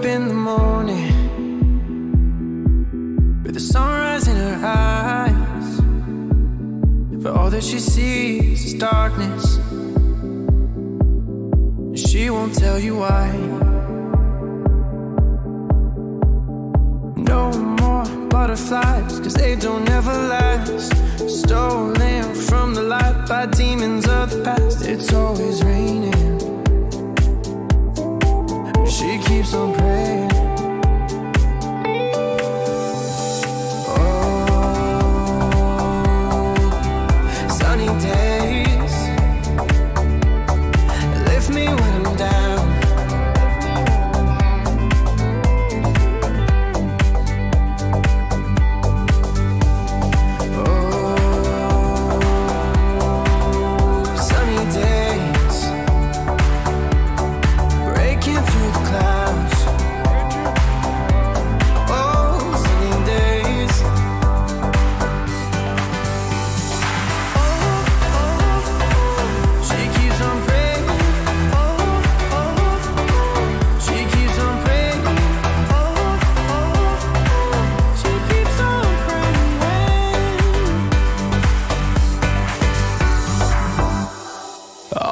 up in the morning with the sunrise in her eyes, but all that she sees is darkness. She won't tell you why. No more butterflies, 'cause they don't ever last. Stolen from the light by demons of the past. It's always raining. She keeps on praying. Oh, sunny days lift me when I'm down.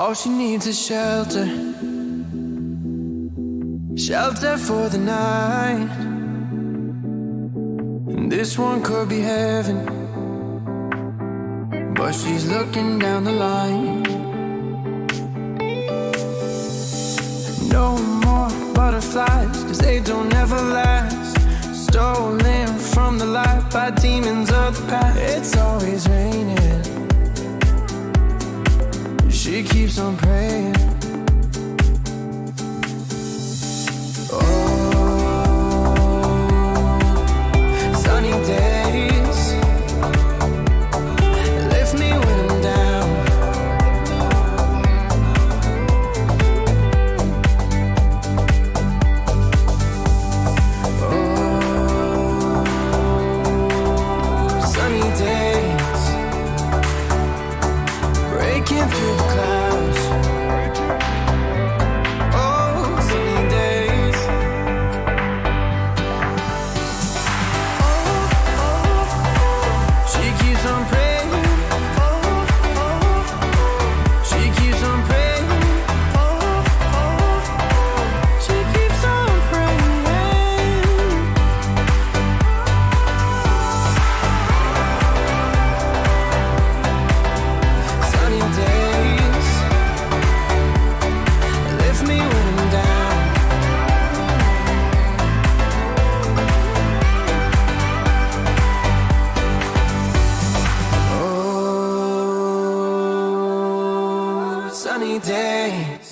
All she needs is shelter, shelter for the night. And this one could be heaven, but she's looking down the line. No more butterflies, 'cause they don't ever last. Stolen from the light by demons of the past. It's always raining. She keeps on praying. Oh, sunny days lift me when I'm down. Oh, sunny days breaking through the clouds. Oh, sunny days. She keeps on praying. She keeps on praying. She keeps on praying. Sunny days lift me when I'm down. Oh, sunny days.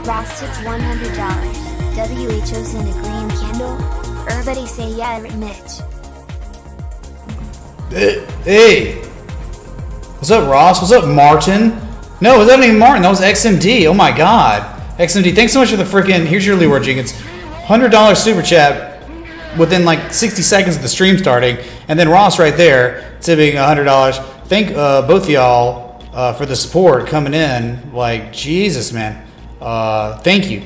Ross tips $100. WHO send a green candle? Everybody say yeah, Mitch. Hey! What's up, Ross? What's up, Martin? No, it wasn't even Martin. That was XMD. Oh my god. XMD, thanks so much for the freaking. Here's your reward, Jenkins. $100 super chat within like 60 seconds of the stream starting. And then Ross right there tipping $100. Thank both of y'all for the support coming in. Like, Jesus, man. Thank you.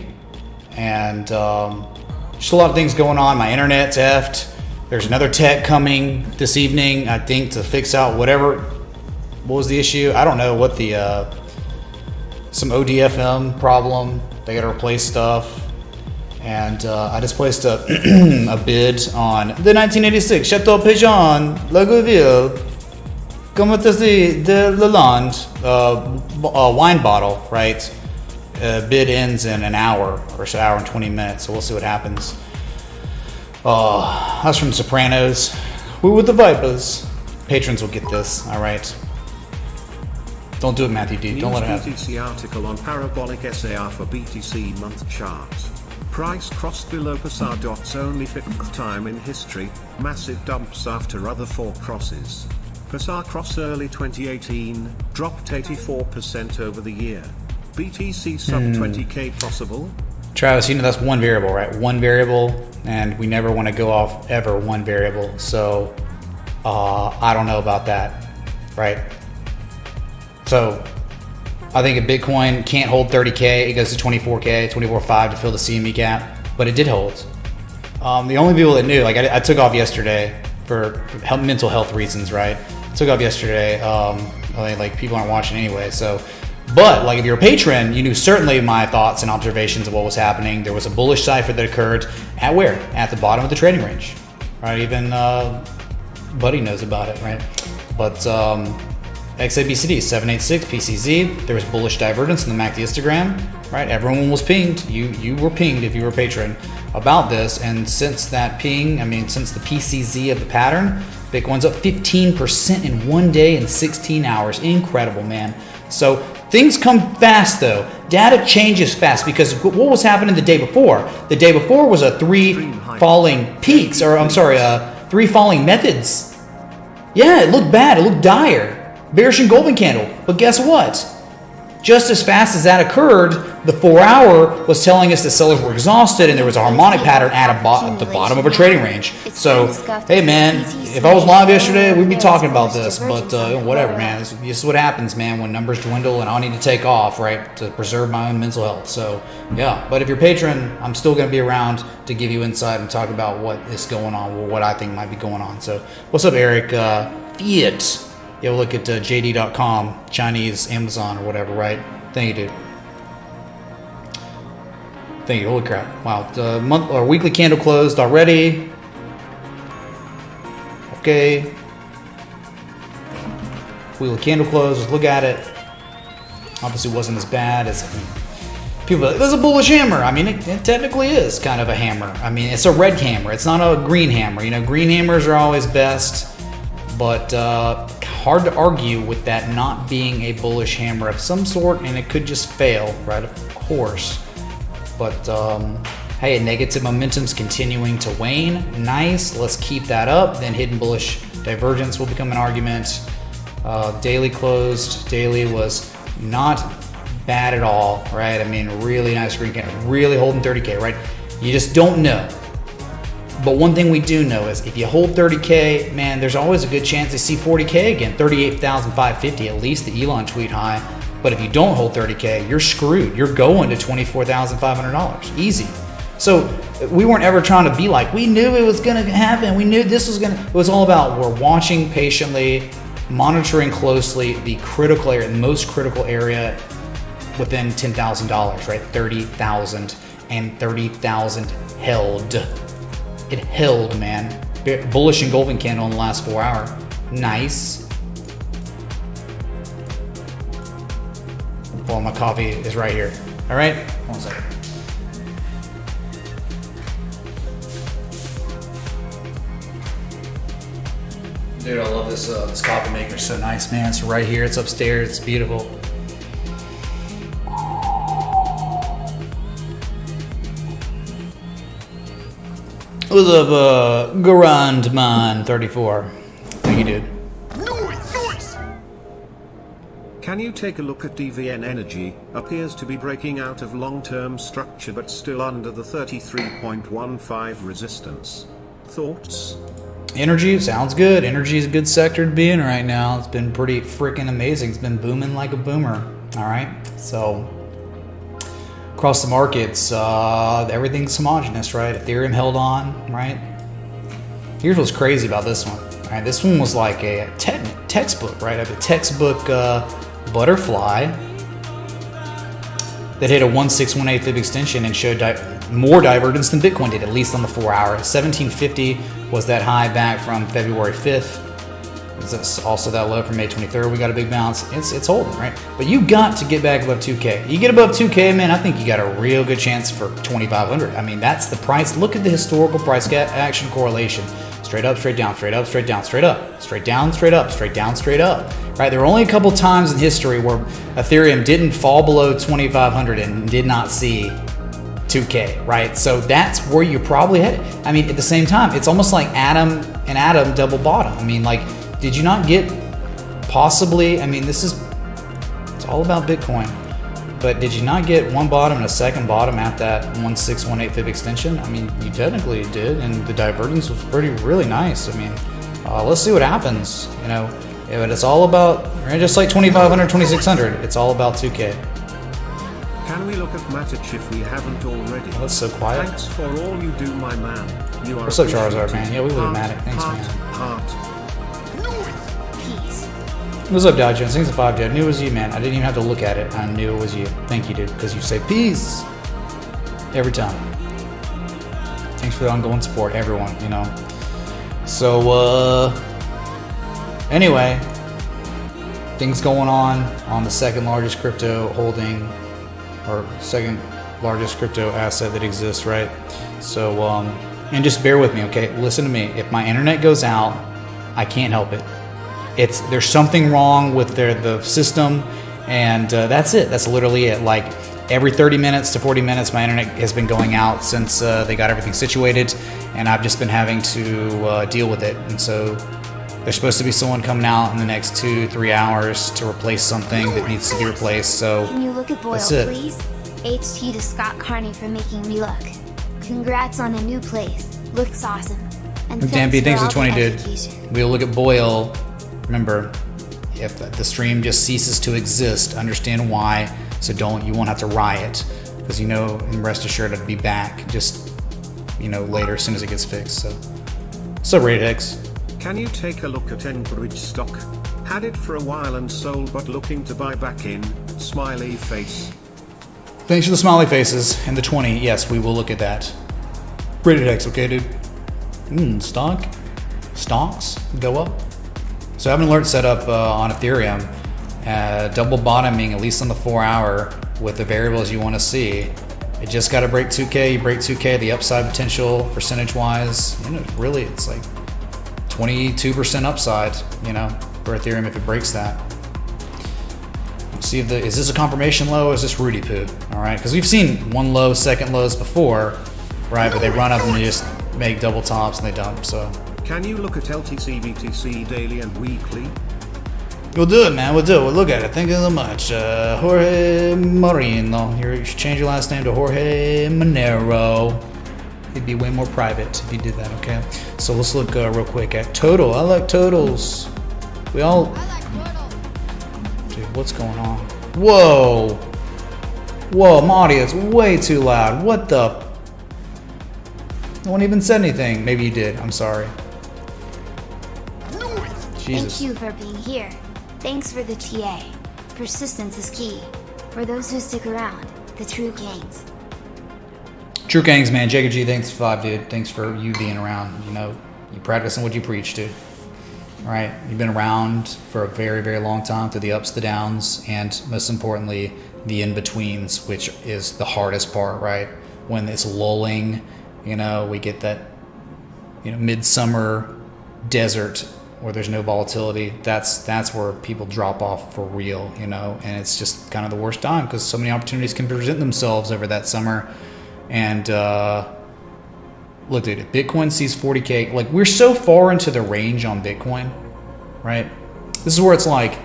And just a lot of things going on. My internet's effed. There's another tech coming this evening, I think, to fix out whatever. What was the issue? I don't know what the some ODFM problem. They got to replace stuff. And I just placed a a bid on the 1986 Chateau Pigeon Lagaville Comtesse de Lalande wine bottle, right? Bid ends in an hour or so, hour and 20 minutes. So we'll see what happens. That's from Sopranos. We with the Vipers. Patrons will get this, all right? Don't do it, Matthew D. Don't let it happen. BTC article on parabolic SAR for BTC month chart. Price crossed below PSAR dots only 5th time in history. Massive dumps after other 4 crosses. PSAR cross early 2018, dropped 84% over the year. BTC sub 20k possible? Travis, you know that's one variable, right? One variable, and we never want to go off ever one variable. So I don't know about that, right? So I think if Bitcoin can't hold 30K, it goes to 24K, 24.5 to fill the CME gap, but it did hold. The only people that knew, like I took off yesterday for mental health reasons, right? I took off yesterday. Like people aren't watching anyway, so. But like if you're a patron, you knew certainly my thoughts and observations of what was happening. There was a bullish cipher that occurred at where? At the bottom of the trading range, right? Even Buddy knows about it, right? But XABCD 786 PCZ, there was bullish divergence in the MACD histogram, right? Everyone was pinged. You were pinged if you were a patron about this, and since that ping, since the PCZ of the pattern, Bitcoin's up 15% in 1 day and 16 hours. Incredible, man. So things come fast though. Data changes fast because what was happening the day before? The day before was a 3 falling peaks, or I'm sorry, 3 falling methods. Yeah, it looked bad. It looked dire. Bearish engulfing candle. But guess what? Just as fast as that occurred, the 4-hour was telling us that sellers were exhausted and there was a harmonic pattern at the bottom of a trading range. So, hey man, if I was live yesterday, we'd be talking about this. But whatever, man. This is what happens, man, when numbers dwindle and I need to take off, right, to preserve my own mental health. So, yeah. But if you're a patron, I'm still going to be around to give you insight and talk about what is going on, or what I think might be going on. So, what's up, Eric? Fiat. Yeah, we'll look at JD.com, Chinese Amazon or whatever, right? Thank you, dude. Thank you. Holy crap! Wow, the month or weekly candle closed already. Okay. Weekly candle closed. Let's look at it. Obviously, wasn't as bad as people. There's a bullish hammer. It technically is kind of a hammer. It's a red hammer. It's not a green hammer. Green hammers are always best. But hard to argue with that not being a bullish hammer of some sort, and it could just fail, right? Of course. But hey, negative momentum's continuing to wane. Nice. Let's keep that up. Then hidden bullish divergence will become an argument. Daily closed. Daily was not bad at all, right? Really nice green candle. Really holding 30K, right? You just don't know. But one thing we do know is if you hold 30K, man, there's always a good chance to see 40K again, 38,550, at least the Elon tweet high. But if you don't hold 30K, you're screwed. You're going to $24,500, easy. So we weren't ever trying to be like, we knew it was going to happen. We knew this was going to, it was all about we're watching patiently, monitoring closely the critical area, the most critical area within $10,000, right? 30,000 and 30,000 held. It held, man. Bullish engulfing candle in the last 4 hours. Nice. Well, my coffee is right here. All right? 1 second. Dude, I love this this coffee maker. It's so nice, man. It's right here. It's upstairs. It's beautiful. What's up, Grandman34? Thank you, dude. Can you take a look at DVN Energy? Appears to be breaking out of long-term structure but still under the 33.15 resistance. Thoughts? Energy sounds good. Energy is a good sector to be in right now. It's been pretty freaking amazing. It's been booming like a boomer. All right. So across the markets, everything's homogenous, right? Ethereum held on, right? Here's what's crazy about this one. All right, this one was like a textbook, right? A textbook butterfly that hit a 1.618 fib extension and showed more divergence than Bitcoin did, at least on the 4 hour. 1750 was that high back from February 5th. It's also that low from May 23rd. We got a big bounce. It's holding, right? But you got to get back above 2K. You get above 2K, man, I think you got a real good chance for 2,500. I mean, that's the price. Look at the historical price action correlation. Straight up, straight down, straight up, straight down, straight up, straight down, straight up, straight down, straight up. Right? There were only a couple times in history where Ethereum didn't fall below 2,500 and did not see 2K, right? So that's where you're probably headed. I mean, at the same time, it's almost like Atom double bottom. I mean, like, did you not get possibly, I mean, it's all about Bitcoin, but did you not get one bottom and a second bottom at that 1.618 fib extension? I mean, you technically did, and the divergence was really nice. I mean, let's see what happens, you know. Yeah, but it's all about, just like 2,500, 2,600, it's all about 2K. Can we look at Matic if we haven't already? Oh, that's so quiet. Thanks for all you do, my man. You are What's up, Charizard, man? Yeah, we live in Matic. Thanks, man. Peace. What's up, Dodge Jones? Thanks for 5, dude. I knew it was you, man. I didn't even have to look at it. I knew it was you. Thank you, dude, because you say peace every time. Thanks for the ongoing support, everyone, you know. So, anyway, things going on the second largest crypto holding, or second largest crypto asset that exists, right? So, and just bear with me, okay? Listen to me. If my internet goes out, I can't help it. There's something wrong with the system, and that's it. That's literally it. Like every 30 minutes to 40 minutes, my internet has been going out since they got everything situated, and I've just been having to deal with it. And so there's supposed to be someone coming out in the next 2-3 hours to replace something that needs to be replaced. So Can you look at Boyle, please? HT to Scott Carney for making me look. Congrats on a new place. Looks awesome. And Dampy, thanks for for 20, all the dude. education. We'll look at Boyle. Remember, if the stream just ceases to exist, understand why. So you won't have to riot, because you know, and rest assured I'd be back just, you know, later as soon as it gets fixed. So, what's up, Rated X? Can you take a look at Enbridge stock? Had it for a while and sold, but looking to buy back in. Smiley face. Thanks for the smiley faces and the 20. Yes, we will look at that. Rated X, okay, dude? Stocks go up. So I have an alert set up on Ethereum, double bottoming at least on the 4 hour with the variables you want to see. It just got to break 2K. You break 2K, the upside potential percentage wise, you know, really it's like 22% upside, you know, for Ethereum if it breaks that. See if is this a confirmation low or is this Rudy poo? All right, because we've seen one low, second lows before, right? But they run up and they just make double tops and they dump. So can you look at LTC, BTC daily and weekly? we'll do it, man. We'll do it. We'll look at it. Thank you so much, Jorge Marino. You should change your last name to Jorge Monero. It'd be way more private if you did that. Okay. So let's look real quick at total. I like totals. We all. Dude, what's going on? Whoa. Whoa, my audio's way too loud. What the? No one even said anything. Maybe you did. I'm sorry. Jesus. Thank you for being here. Thanks for the TA. Persistence is key. For those who stick around, the true kings. True Kings, man. Jacob G, thanks for 5, dude. Thanks for you being around. You know, you practicing what you preach, dude. All right? You've been around for a very, very long time through the ups, the downs, and most importantly, the in-betweens, which is the hardest part, right? When it's lulling, you know, we get that, you know, midsummer desert where there's no volatility. That's where people drop off for real, you know, and it's just kind of the worst time because so many opportunities can present themselves over that summer. And look, dude, if Bitcoin sees 40K, like we're so far into the range on Bitcoin, right? This is where it's like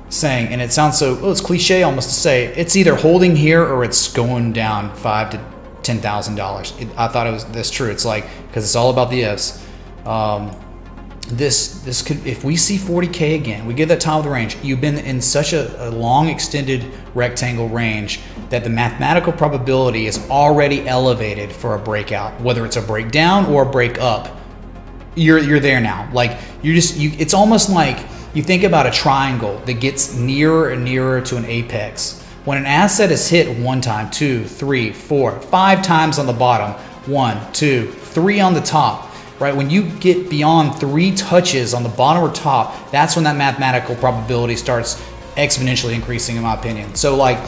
saying, and it sounds so, it's cliche almost to say, it's either holding here or it's going down $5,000 to $10,000. I thought that's true. It's like, because it's all about the ifs. This could, if we see 40K again, we get that top of the range. You've been in such a long extended rectangle range that the mathematical probability is already elevated for a breakout, whether it's a breakdown or a break up. You're there now. Like it's almost like you think about a triangle that gets nearer and nearer to an apex. When an asset is hit 1 time, 2, 3, 4, 5 times on the bottom, 1, 2, 3 on the top. Right, when you get beyond 3 touches on the bottom or top, that's when that mathematical probability starts exponentially increasing, in my opinion. So like,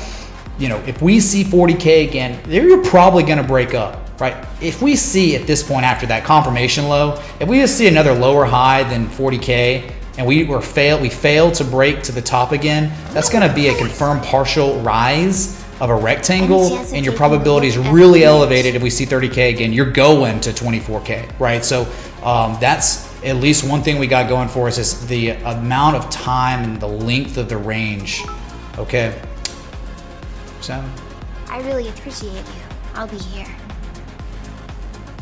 you know, if we see 40K again, you're probably going to break up, right? If we see at this point after that confirmation low, if we just see another lower high than 40K and we fail to break to the top again, that's going to be a confirmed partial rise of a rectangle, and your probability is really elevated. If we see 30K again, you're going to 24K, right? So that's at least one thing we got going for us, is the amount of time and the length of the range. Okay. Sam? I really appreciate you. I'll be here.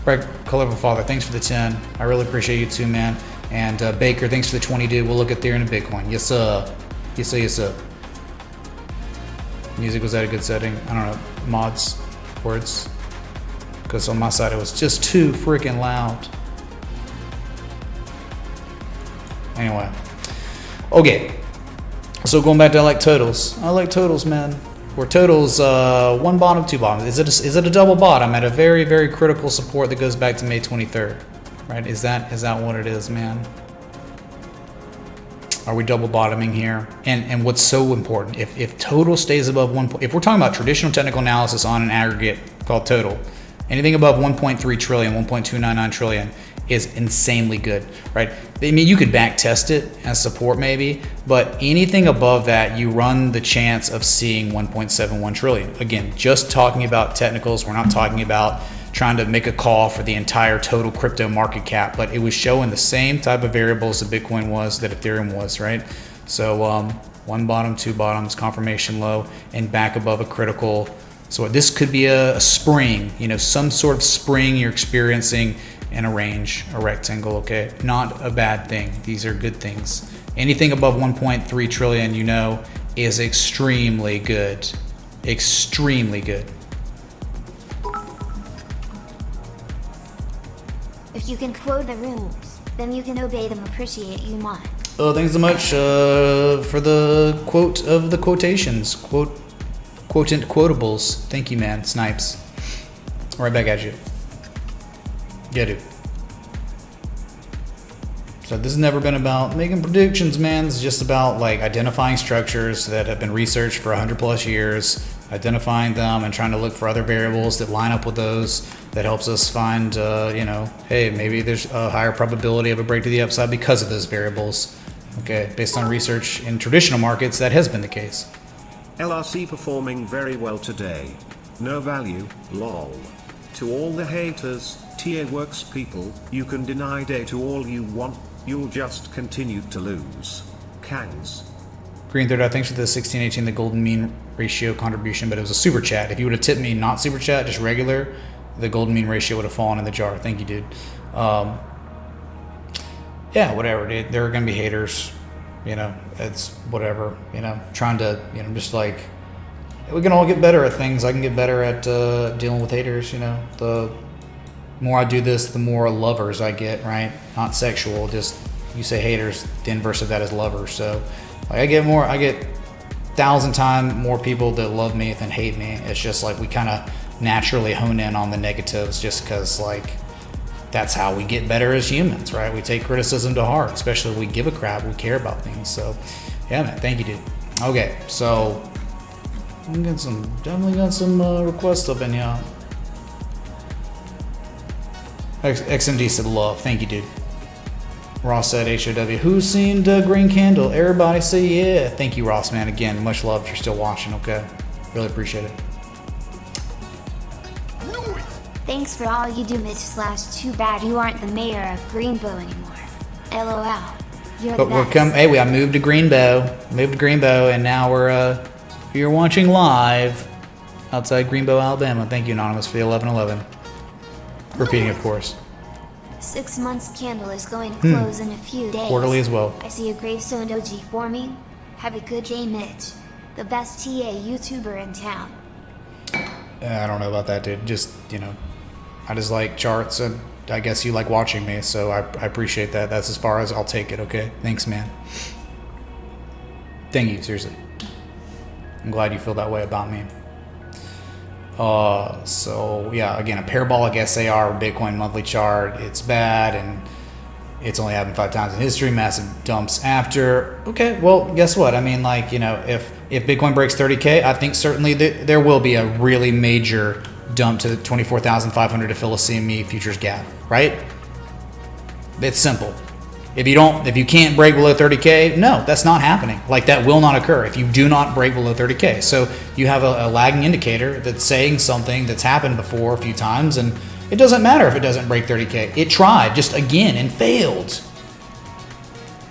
Greg, Colorful Father, thanks for the 10. I really appreciate you too, man. And Baker, thanks for the 20, dude. We'll look at Ethereum and Bitcoin. Yes, sir. Yes, sir. Yes, sir. Music was at a good setting. I don't know, mods, words, because on my side it was just too freaking loud. Anyway, okay, so going back to I like totals, man. Where totals, 1 bottom, 2 bottoms. Is it a double bottom at a very, very critical support that goes back to May 23rd, right? Is that what it is, man? Are we double bottoming here? And what's so important, if total stays above 1, if we're talking about traditional technical analysis on an aggregate called total, anything above 1.3 trillion, 1.299 trillion is insanely good, right? I mean, you could back test it as support maybe, but anything above that, you run the chance of seeing 1.71 trillion. Again, just talking about technicals, we're not talking about trying to make a call for the entire total crypto market cap, but it was showing the same type of variables that Bitcoin was, that Ethereum was, right? So 1 bottom, 2 bottoms, confirmation low, and back above a critical. So this could be a spring, you know, some sort of spring you're experiencing in a range, a rectangle, okay? Not a bad thing. These are good things. Anything above 1.3 trillion, you know, is extremely good. Extremely good. If you can quote the rules, then you can obey them. Appreciate you much. Oh, thanks so much for the quote of the quotations. Quotables. Thank you, man. Snipes. Right back at you. Yeah, dude. So this has never been about making predictions, man. It's just about like identifying structures that have been researched for 100+ years, identifying them and trying to look for other variables that line up with those. That helps us find, you know, hey, maybe there's a higher probability of a break to the upside because of those variables. Okay, based on research in traditional markets, that has been the case. LRC performing very well today. No value, lol. To all the haters, TA works people, you can deny data all you want, you'll just continue to lose. Kangs. Green Third, thanks for the 1618, the golden mean ratio contribution, but it was a super chat. If you would have tipped me not super chat, just regular, the golden mean ratio would have fallen in the jar. Thank you, dude. Yeah, whatever, dude. There are going to be haters. You know, it's whatever. You know, trying to, you know, just like, we can all get better at things. I can get better at dealing with haters, you know. The more I do this, the more lovers I get, right? Not sexual, just you say haters, the inverse of that is lovers. So like, I get 1,000 times more people that love me than hate me. It's just like we kind of naturally hone in on the negatives just because like that's how we get better as humans, right? We take criticism to heart, especially if we give a crap, we care about things. So yeah, man, thank you, dude. Okay, so we definitely got some requests up in here. XMD said love. Thank you, dude. Ross said HOW. Who's seen the green candle? Everybody say yeah. Thank you, Ross, man. Again, much love if you're still watching, okay? Really appreciate it. Thanks for all you do, Mitch. Too bad you aren't the mayor of Greenbow anymore. LOL. You're But the we're best. Hey, I moved to Greenbow, and now you're watching live outside Greenbow, Alabama. Thank you, Anonymous, for the 1111. Repeating, of course. 6 months candle is going to close in a few days. Quarterly as well. I see a gravestone doji forming. Have a good day, Mitch. The best TA YouTuber in town. I don't know about that, dude. Just, I just like charts, and I guess you like watching me, so I appreciate that. That's as far as I'll take it, okay? Thanks, man. Thank you, seriously. I'm glad you feel that way about me. So yeah, again, a parabolic SAR Bitcoin monthly chart, it's bad, and it's only happened 5 times in history, massive dumps after. Okay, well, guess what? I mean, like, if Bitcoin breaks 30K, I think certainly there will be a really major dump to the 24,500 to fill a CME futures gap, right? It's simple. If you can't break below 30K, no, that's not happening. Like, that will not occur if you do not break below 30K. So you have a lagging indicator that's saying something that's happened before a few times, and it doesn't matter if it doesn't break 30K. It tried just again and failed.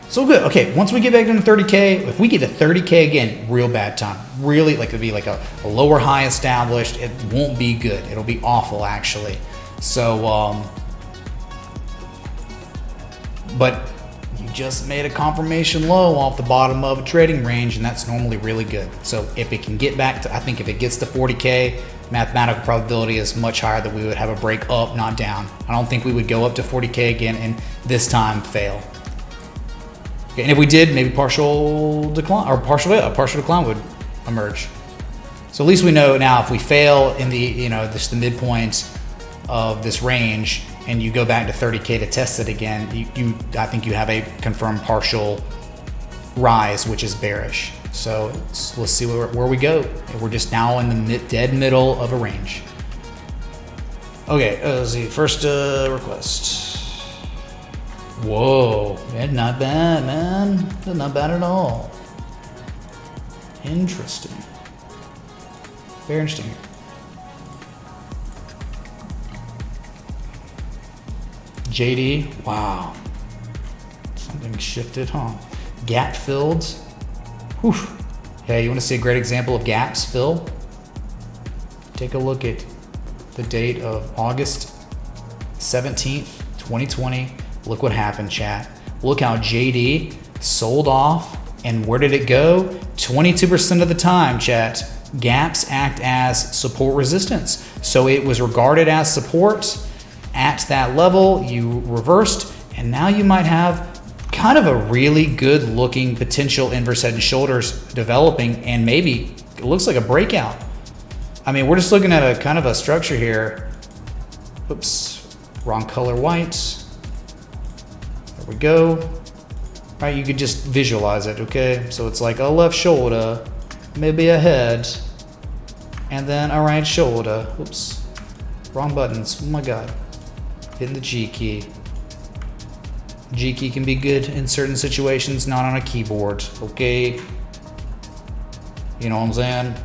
So good. Okay, once we get back into 30K, if we get to 30K again, real bad time. Really, like, it'll be like a lower high established. It won't be good. It'll be awful, actually. So, but you just made a confirmation low off the bottom of a trading range, and that's normally really good. So if it can get back to, I think if it gets to 40K, mathematical probability is much higher that we would have a break up, not down. I don't think we would go up to 40K again and this time fail. Okay, and if we did, maybe partial decline or partial decline would emerge. So at least we know now if we fail in the the midpoint of this range, and you go back to 30K to test it again, I think you have a confirmed partial rise, which is bearish. So let's see where we go. We're just now in the dead middle of a range. Okay, let's see. First request. Whoa, that's not bad, man. That's not bad at all. Interesting. Very interesting. JD, wow. Something shifted, huh? Gap filled. Whew. Hey, you want to see a great example of gaps fill? Take a look at the date of August 17th, 2020. Look what happened, chat. Look how JD sold off, and where did it go? 22% of the time, chat, gaps act as support resistance. So it was regarded as support at that level, you reversed, and now you might have kind of a really good looking potential inverse head and shoulders developing, and maybe it looks like a breakout. I mean, we're just looking at a kind of a structure here. Oops, wrong color white. There we go. All right, you could just visualize it, okay? So it's like a left shoulder, maybe a head, and then a right shoulder. Oops, wrong buttons, oh my God. Hitting the G key. G key can be good in certain situations, not on a keyboard, okay? You know what I'm saying?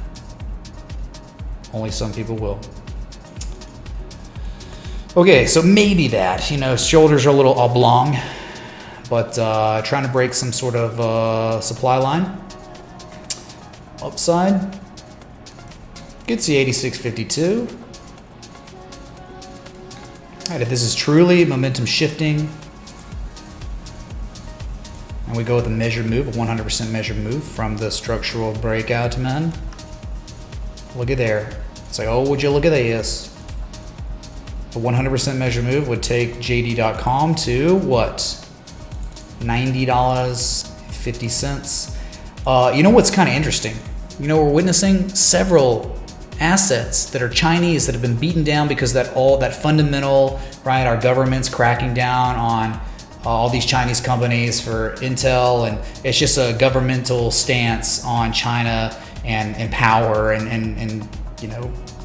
Only some people will. Okay, so maybe that, shoulders are a little oblong, but trying to break some sort of supply line. Upside. Gets the 86.52. All right, if this is truly momentum shifting, and we go with a measured move, a 100% measured move from the structural breakout, man. Look at there. It's like, oh, would you look at this? A 100% measured move would take JD.com to what? $90.50. You know what's kind of interesting? We're witnessing several assets that are Chinese that have been beaten down because that fundamental, right? Our government's cracking down on all these Chinese companies for intel, and it's just a governmental stance on China and power and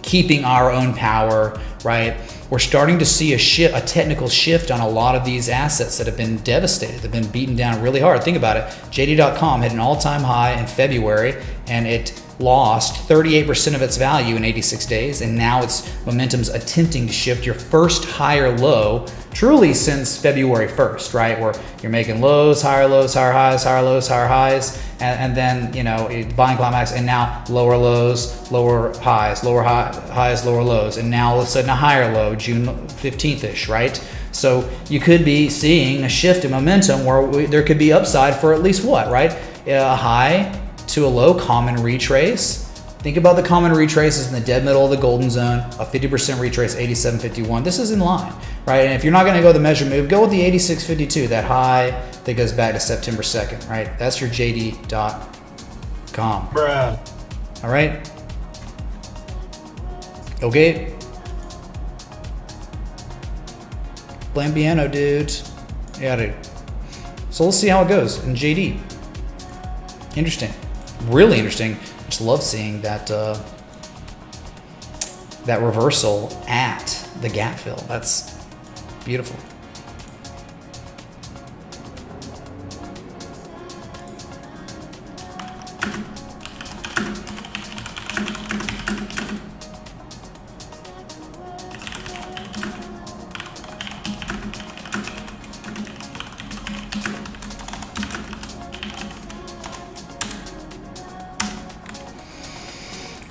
keeping our own power, right? We're starting to see a technical shift on a lot of these assets that have been devastated. They've been beaten down really hard. Think about it. JD.com hit an all-time high in February, and it lost 38% of its value in 86 days, and now its momentum's attempting to shift your first higher low truly since February 1st, right? Where you're making lows, higher highs, higher lows, higher highs, and then, you know, buying climax, and now lower lows, lower highs, highs, lower lows, and now all of a sudden a higher low, June 15th-ish, right? So you could be seeing a shift in momentum where there could be upside for at least what, right? A high to a low common retrace. Think about the common retraces in the dead middle of the golden zone, a 50% retrace, 87.51. This is in line, right? And if you're not going to go the measure move, go with the 86.52, that high that goes back to September 2nd, right? That's your JD.com. Bruh. All right. Okay. Blame piano, dude. Yeah, dude. So let's see how it goes in JD. Interesting. Really interesting. Just love seeing that that reversal at the gap fill. That's beautiful.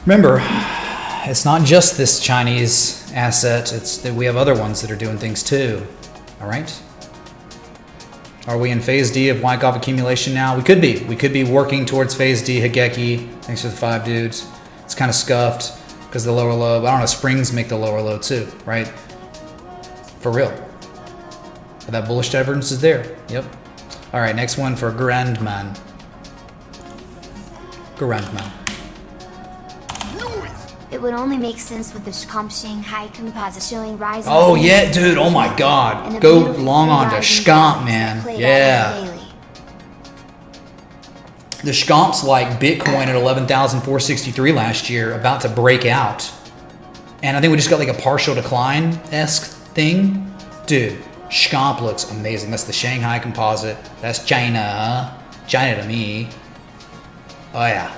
Remember, it's not just this Chinese asset, it's that we have other ones that are doing things too. All right? Are we in phase D of Wyckoff accumulation now? We could be. We could be working towards phase D. Higeki, thanks for the 5 dudes. It's kind of scuffed because of the lower low. But I don't know, springs make the lower low too, right? For real. But that bullish divergence is there. Yep. All right, next one for Grandman. Grandman. It would only make sense with the Scomp Shanghai composite showing rising. Oh yeah, dude, oh my god. Go long on to Scomp, man. Yeah. The Scomp's like Bitcoin at 11,463 last year, about to break out. And I think we just got like a partial decline-esque thing. Dude, Scomp looks amazing. That's the Shanghai composite. That's China. China to me. Oh yeah.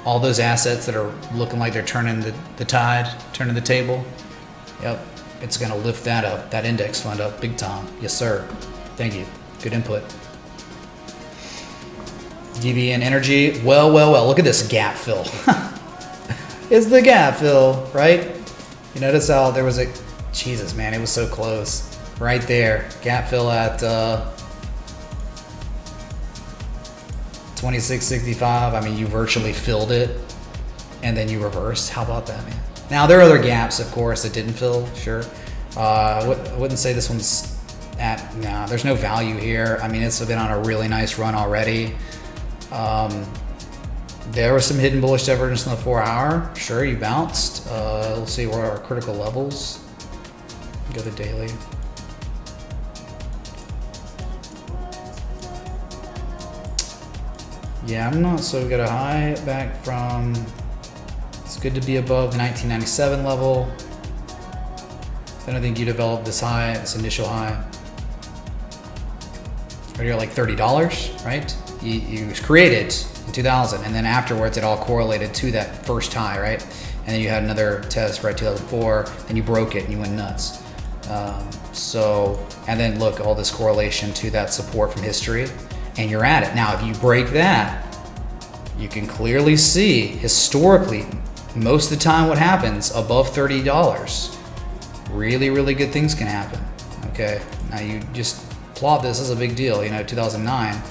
All those assets that are looking like they're turning the tide, turning the table. Yep, it's gonna lift that up, that index fund up big time. Yes, sir. Thank you. Good input. DVN Energy. Well. Look at this gap fill. It's the gap fill, right? You notice how there was a, Jesus, man, it was so close. Right there, gap fill at 26.65. I mean, you virtually filled it and then you reversed. How about that, man? Now there are other gaps, of course, that didn't fill. Sure. I wouldn't say this one's at, no, there's no value here. I mean, it's been on a really nice run already. There was some hidden bullish divergence in the 4 hour. Sure, you bounced. Let's see where our critical levels. Go to daily. Yeah, I'm not, so we got a high back from, it's good to be above the 1997 level. Then I think you developed this high, this initial high. Or you're like $30, right? You created in 2000, and then afterwards it all correlated to that first high, right? And then you had another test, right, 2004, and you broke it and you went nuts. And then look, all this correlation to that support from history. And you're at it. Now, if you break that, you can clearly see historically, most of the time what happens above $30, really, really good things can happen. Okay, now you just plot this as a big deal, you know, 2009.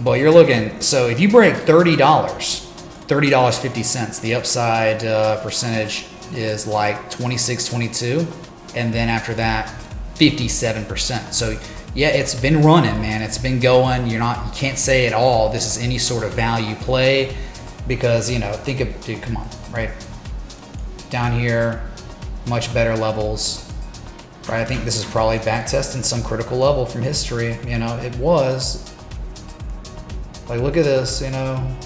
But you're looking, so if you break $30, $30.50, the upside percentage is like 26, 22. And then after that, 57%. So yeah, it's been running, man. It's been going. You can't say at all this is any sort of value play, because, you know, think of, dude, come on, right? Down here, much better levels, right? I think this is probably back testing some critical level from history. You know, it was like, look at this, you know,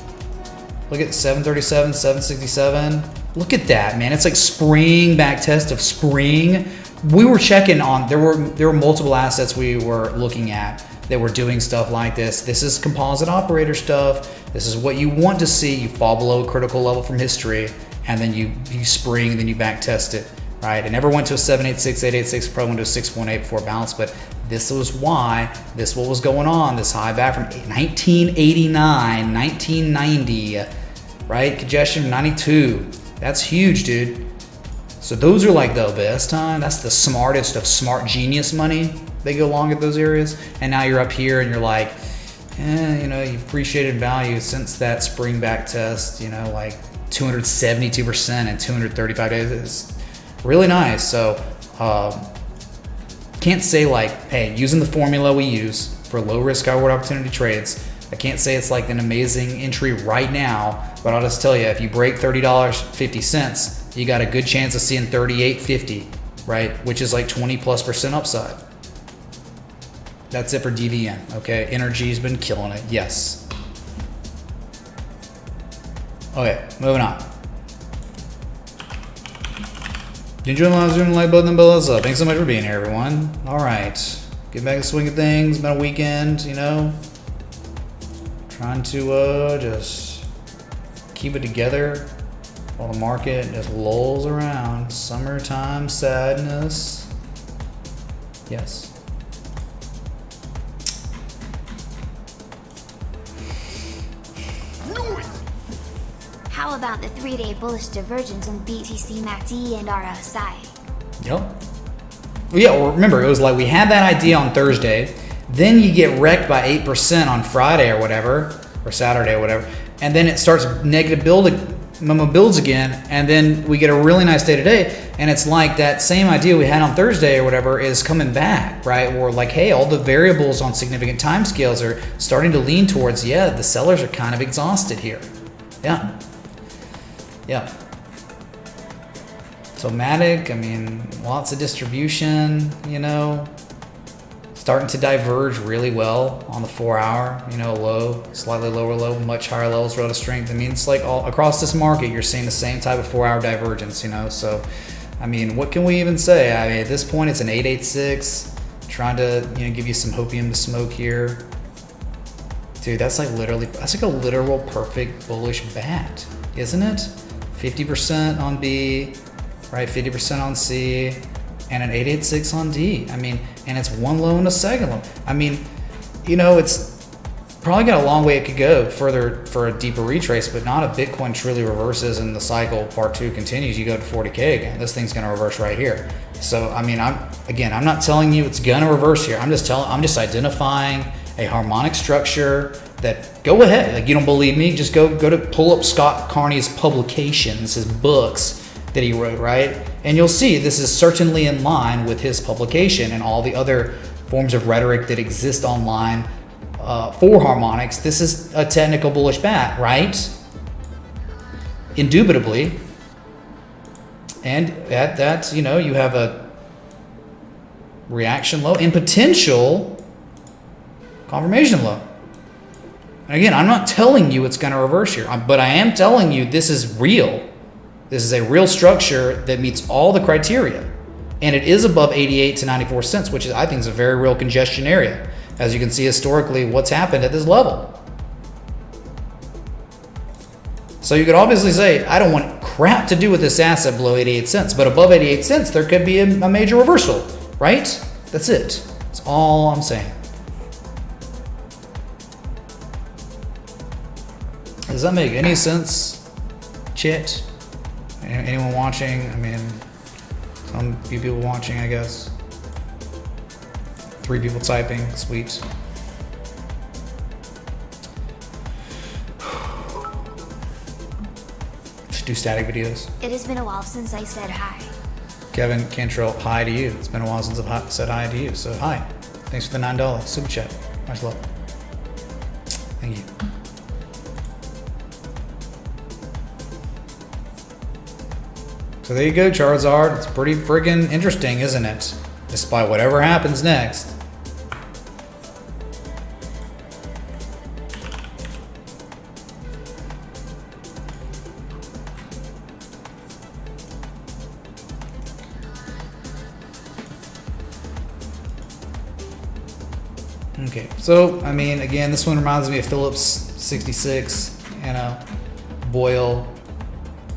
look at 737, 767. Look at that, man. It's like spring back test of spring. We were checking on, there were multiple assets we were looking at that we're doing stuff like this. This is composite operator stuff. This is what you want to see. You fall below a critical level from history, and then you spring, and then you back test it, right? It never went to a 786, 886, probably went to a 618 before balance, but this was why, this what was going on, this high back from 1989, 1990, right? Congestion 92. That's huge, dude. So those are like the best time. That's the smartest of smart genius money. They go long at those areas. And now you're up here and you're like, you know, you've appreciated value since that spring back test, you know, like 272% in 235 days. It's really nice. So can't say like, hey, using the formula we use for low risk, high reward opportunity trades, I can't say it's like an amazing entry right now, but I'll just tell you, if you break $30.50, you got a good chance of seeing $38.50, right? Which is like 20+% upside. That's it for DVN, okay? Energy's been killing it, yes. Okay, moving on. Enjoy my Zoom, like button, and bell us up. Thanks so much for being here, everyone. All right, get back to the swing of things. Been a weekend, you know. Trying to just keep it together while the market just lulls around. Summertime sadness. Yes. How about the 3-day bullish divergence on BTC MACD and RSI? Yep. Well, yeah, well, remember, it was like we had that idea on Thursday, then you get wrecked by 8% on Friday or whatever, or Saturday or whatever, and then it starts negative builds again, and then we get a really nice day today, and it's like that same idea we had on Thursday or whatever is coming back, right? We're like, hey, all the variables on significant time scales are starting to lean towards, yeah, the sellers are kind of exhausted here. Yeah. Yeah. So Matic, I mean, lots of distribution, you know, starting to diverge really well on the 4-hour, you know, low, slightly lower low, much higher levels, relative strength. I mean, it's like all across this market, you're seeing the same type of 4-hour divergence, you know. So, I mean, what can we even say? I mean, at this point, it's an 886, trying to, you know, give you some hopium to smoke here. Dude, that's like literally, that's like a literal perfect bullish bat, isn't it? 50% on B, right? 50% on C, and an 886 on D. I mean, and it's one low and a second low. I mean, you know, it's probably got a long way it could go further for a deeper retrace, but not if Bitcoin truly reverses and the cycle part 2 continues. You go to 40K again. This thing's going to reverse right here. So, I mean, I'm not telling you it's going to reverse here. I'm just identifying a harmonic structure that, go ahead. Like, you don't believe me? Just go to pull up Scott Carney's publications, his books that he wrote, right? And you'll see this is certainly in line with his publication and all the other forms of rhetoric that exist online for harmonics. This is a technical bullish bat, right? Indubitably. And at that, you know, you have a reaction low and potential confirmation low. And again, I'm not telling you it's going to reverse here, but I am telling you this is real. This is a real structure that meets all the criteria. And it is above 88 to 94 cents, which is, I think, is a very real congestion area. As you can see historically, what's happened at this level. So you could obviously say, I don't want crap to do with this asset below 88 cents, but above 88 cents, there could be a major reversal, right? That's it. That's all I'm saying. Does that make any sense, chat? Anyone watching? I mean, some few people watching, I guess. 3 people typing, sweet. Should do static videos. It has been a while since I said hi. Kevin Cantrell, hi to you. It's been a while since I've said hi to you, so hi. Thanks for the $9 super chat. Much love. Thank you. So there you go, Charizard. It's pretty friggin' interesting, isn't it? Despite whatever happens next. Okay, so I mean, again, this one reminds me of Phillips 66 and a Boyle.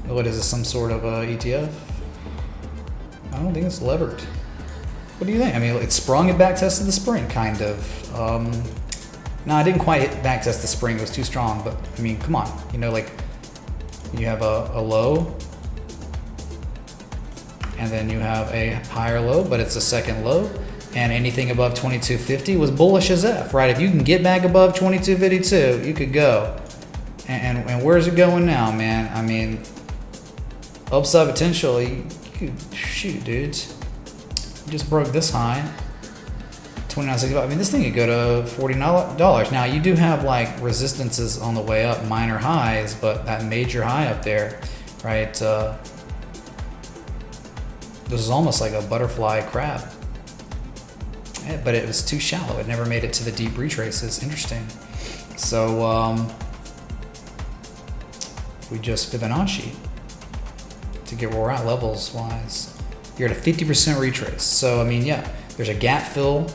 What is this? Some sort of ETF? I don't think it's levered. What do you think? I mean, it sprung, it back tested the spring, kind of. No, I didn't quite hit back test the spring. It was too strong. But I mean, come on. You know, like you have a low, and then you have a higher low, but it's a second low. And anything above 2250 was bullish as F, right? If you can get back above 2252, you could go. And where's it going now, man? I mean, upside potential, you could shoot, dudes. You just broke this high, 29.65. I mean, this thing could go to $40. Now, you do have like resistances on the way up, minor highs, but that major high up there, right? This is almost like a butterfly crab. Yeah, but it was too shallow. It never made it to the deep retraces. Interesting. So we just Fibonacci to get where we're at levels wise. You're at a 50% retrace. So I mean, yeah, there's a gap fill.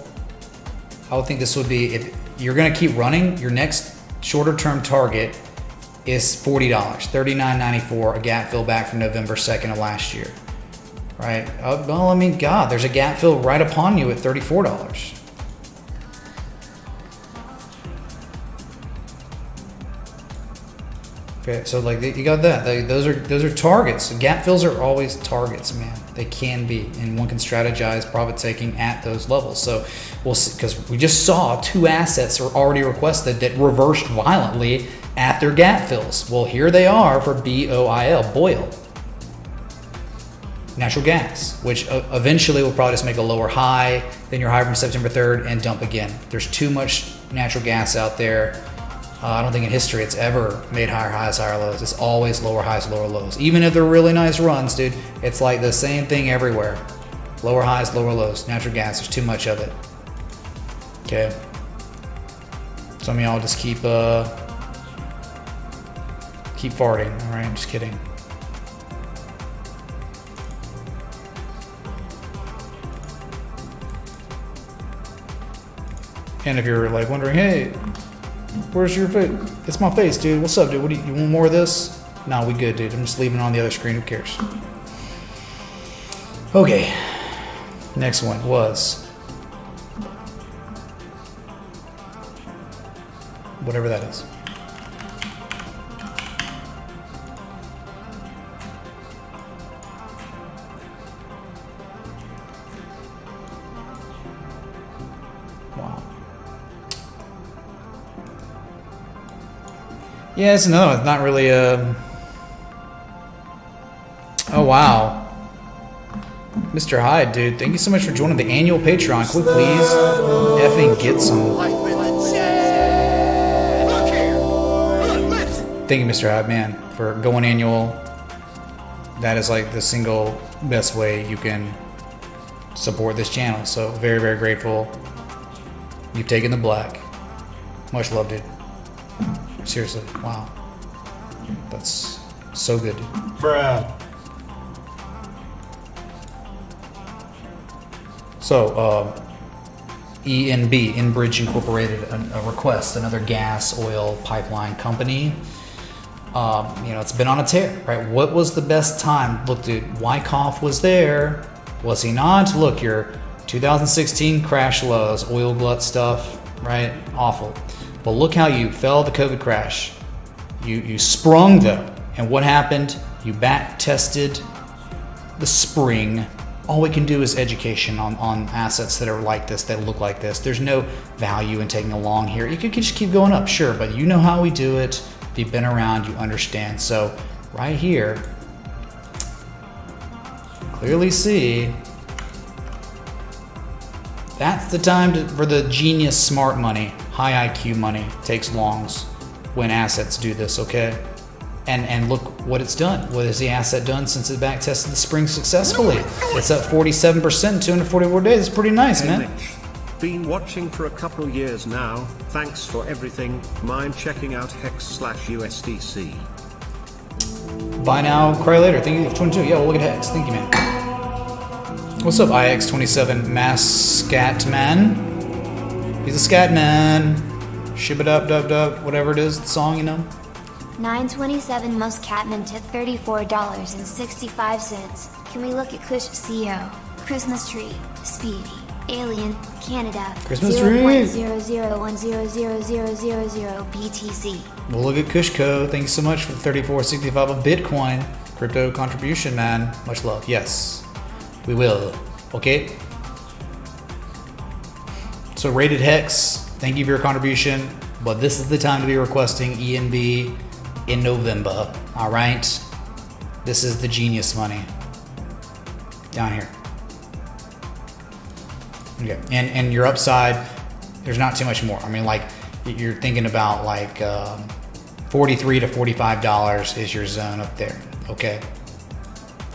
I would think this would be, if you're gonna keep running, your next shorter term target is $40, $39.94, a gap fill back from November 2nd of last year. Right. Well, I mean, God, there's a gap fill right upon you at $34. Okay, so like you got that. Those are targets. Gap fills are always targets, man. They can be, and one can strategize profit taking at those levels. So we'll see, because we just saw two assets are already requested that reversed violently at their gap fills. Well, here they are for Boyle. Natural gas, which eventually will probably just make a lower high than your high from September 3rd and dump again. There's too much natural gas out there. I don't think in history it's ever made higher highs, higher lows. It's always lower highs, lower lows. Even if they're really nice runs, dude, it's like the same thing everywhere. Lower highs, lower lows. Natural gas, there's too much of it. Okay. Some of y'all just keep farting, all right? I'm just kidding. And if you're like wondering, hey, where's your face? It's my face, dude. What's up, dude? What do you want more of this? No, we good, dude. I'm just leaving it on the other screen. Who cares? Okay. Next one was whatever that is. Yeah, it's another one. It's not really a... Oh, wow. Mr. Hyde, dude. Thank you so much for joining the annual Patreon. Can we please effing get some... Thank you, Mr. Hyde, man, for going annual. That is like the single best way you can support this channel. So very, very grateful. You've taken the black. Much love, dude. Seriously, wow. That's so good. Bruh. So, ENB, Enbridge Incorporated, a request, another gas oil pipeline company. It's been on a tear, right? What was the best time? Look, dude, Wyckoff was there. Was he not? Look, your 2016 crash lows, oil glut stuff, right? Awful. But look how you fell the COVID crash. You sprung though. And what happened? You back tested the spring. All we can do is education on assets that are like this, that look like this. There's no value in taking a long here. You could just keep going up, sure, but you know how we do it. If you've been around, you understand. So right here, clearly see, that's the time for the genius smart money. High IQ money takes longs when assets do this, okay? And look what it's done. What has the asset done since it back tested the spring successfully? It's up 47% in 244 days. It's pretty nice, Hey, man. Mitch. Been watching for a couple years now. Thanks for everything. Mind checking out Hex/USDC. Buy now, cry later. Thank you for 22. Yeah, well, look at Hex. Thank you, man. What's up, IX27 Mascat Man? He's a scat man. Shibba-dub-dub-dub, whatever it is, the song, you know. 927 Most Catman tip $34.65. Can we look at Kush CEO? Christmas tree, Speedy, Alien, Canada, Christmas tree. 0.00100000 BTC. We'll look at Kushco. Thanks so much for the 34.65 of Bitcoin. Crypto contribution, man. Much love. Yes, we will. Okay. So Rated Hex, thank you for your contribution. But this is the time to be requesting ENB in November. All right. This is the genius money. Down here. Okay. And your upside, there's not too much more. I mean, like, you're thinking about like $43 to $45 is your zone up there. Okay.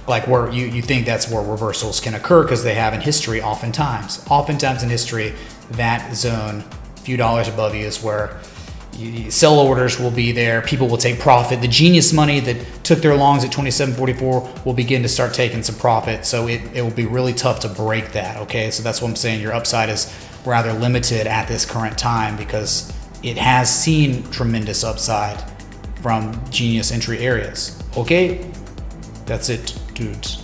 Like where you think that's where reversals can occur because they have in history oftentimes. Oftentimes in history, that zone, a few dollars above you, is where sell orders will be there. People will take profit. The genius money that took their longs at 27.44 will begin to start taking some profit. So it will be really tough to break that. Okay. So that's what I'm saying. Your upside is rather limited at this current time because it has seen tremendous upside from genius entry areas. Okay. That's it, dudes.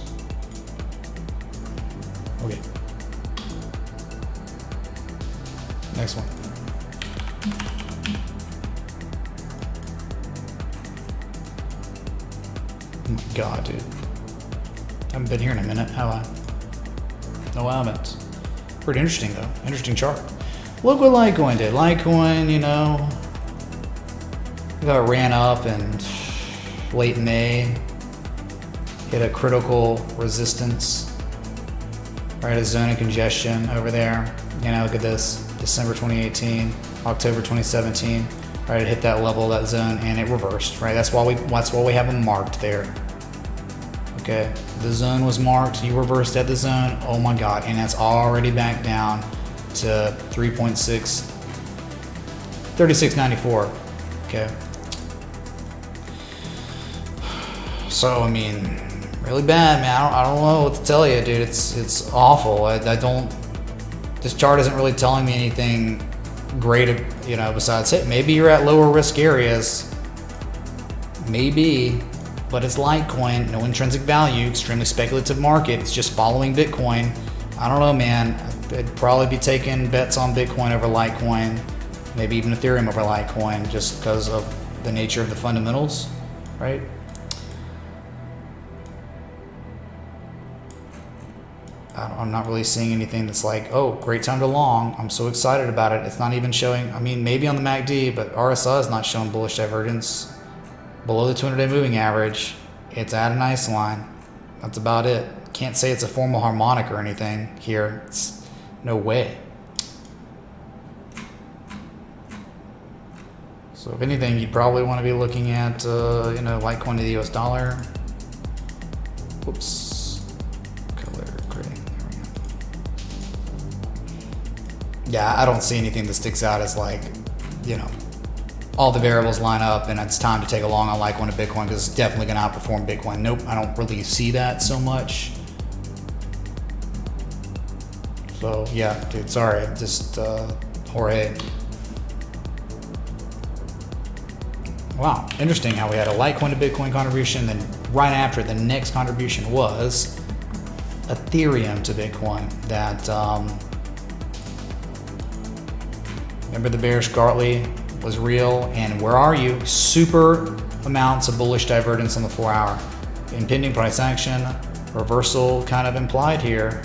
Okay. Next one. Oh my god, dude. I haven't been here in a minute, have I? No, I haven't. Pretty interesting, though. Interesting chart. Look what Litecoin did. Litecoin, you know, it ran up in late May. Hit a critical resistance. Right, a zone of congestion over there. You know, look at this. December 2018, October 2017. Right, it hit that level, that zone, and it reversed. Right, that's why we have them marked there. Okay, the zone was marked. You reversed at the zone. Oh my God, and that's already back down to 36.94. Okay. So I mean, really bad, man. I don't know what to tell you, dude. It's awful. I don't. This chart isn't really telling me anything great, you know, besides, hey, maybe you're at lower risk areas. Maybe, but it's Litecoin, no intrinsic value, extremely speculative market. It's just following Bitcoin. I don't know, man. I'd probably be taking bets on Bitcoin over Litecoin, maybe even Ethereum over Litecoin, just because of the nature of the fundamentals, right? I'm not really seeing anything that's like, oh, great time to long. I'm so excited about it. It's not even showing, I mean, maybe on the MACD, but RSI is not showing bullish divergence below the 200-day moving average. It's at a nice line. That's about it. Can't say it's a formal harmonic or anything here. It's no way. So if anything, you'd probably want to be looking at, you know, Litecoin to the US dollar. Whoops. Yeah, I don't see anything that sticks out as like, you know, all the variables line up and it's time to take a long on Litecoin to Bitcoin because it's definitely going to outperform Bitcoin. Nope, I don't really see that so much. So yeah, dude, sorry, just Jorge. Wow, interesting how we had a Litecoin to Bitcoin contribution, then right after the next contribution was Ethereum to Bitcoin. That remember the bearish Gartley was real, and where are you? Super amounts of bullish divergence on the 4-hour. Impending price action, reversal kind of implied here.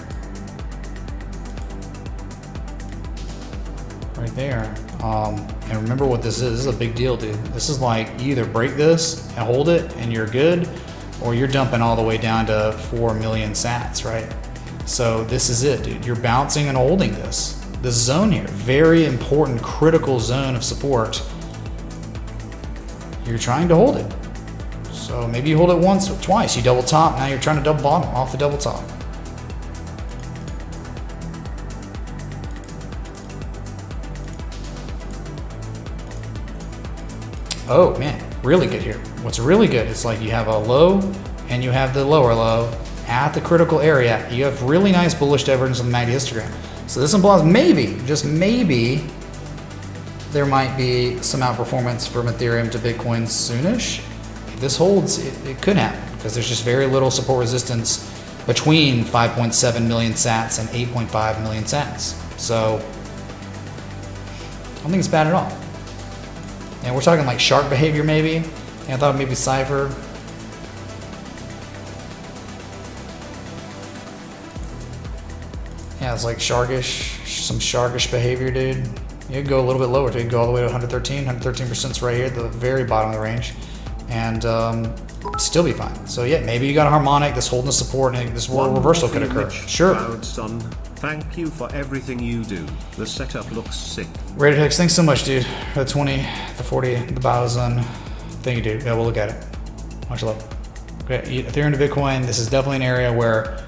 Right there. And remember what this is. This is a big deal, dude. This is like you either break this and hold it and you're good, or you're dumping all the way down to 4 million sats, right? So this is it, dude. You're bouncing and holding this zone here. Very important, critical zone of support. You're trying to hold it. So maybe you hold it once or twice. You double top. Now you're trying to double bottom off the double top. Oh man, really good here. What's really good is like you have a low and you have the lower low at the critical area. You have really nice bullish divergence on the MACD histogram. So this implies maybe, just maybe, there might be some outperformance from Ethereum to Bitcoin soonish. If this holds, it could happen because there's just very little support resistance between 5.7 million sats and 8.5 million sats. So I don't think it's bad at all. And we're talking like shark behavior maybe. And I thought maybe Cypher. Yeah, it's like sharkish, some sharkish behavior, dude. You could go a little bit lower, dude. Go all the way to 113. 113% is right here at the very bottom of the range. And still be fine. So yeah, maybe you got a harmonic that's holding the support and this reversal could occur. Sure. Proud son, thank you for everything you do. The setup looks sick. Rated Hex, thanks so much, dude. For the 20, the 40, the 1,000. Thank you, dude. Yeah, we'll look at it. Much love. Okay, Ethereum to Bitcoin. This is definitely an area where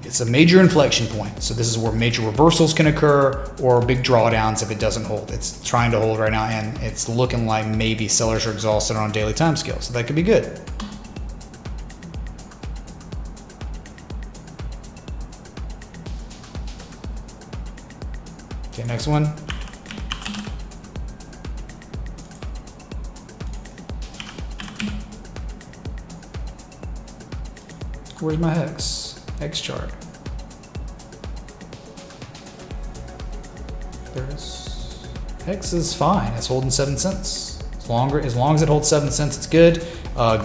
it's a major inflection point. So this is where major reversals can occur or big drawdowns if it doesn't hold. It's trying to hold right now, and it's looking like maybe sellers are exhausted on a daily time scale. So that could be good. Okay, next one. Where's my Hex? Hex chart. There it is. Hex is fine. It's holding 7 cents. As long as it holds 7 cents, it's good.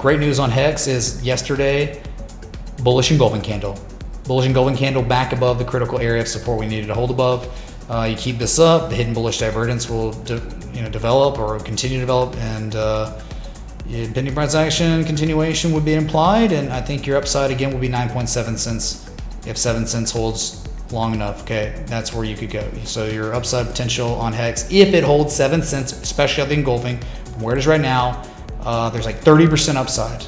Great news on Hex is yesterday, bullish engulfing candle. Bullish engulfing candle back above the critical area of support we needed to hold above. You keep this up, the hidden bullish divergence will develop or continue to develop, and pending price action continuation would be implied, and I think your upside again will be 9.7 cents if 7 cents holds long enough. Okay, that's where you could go. So your upside potential on Hex, if it holds 7 cents, especially at the engulfing, from where it is right now, there's like 30% upside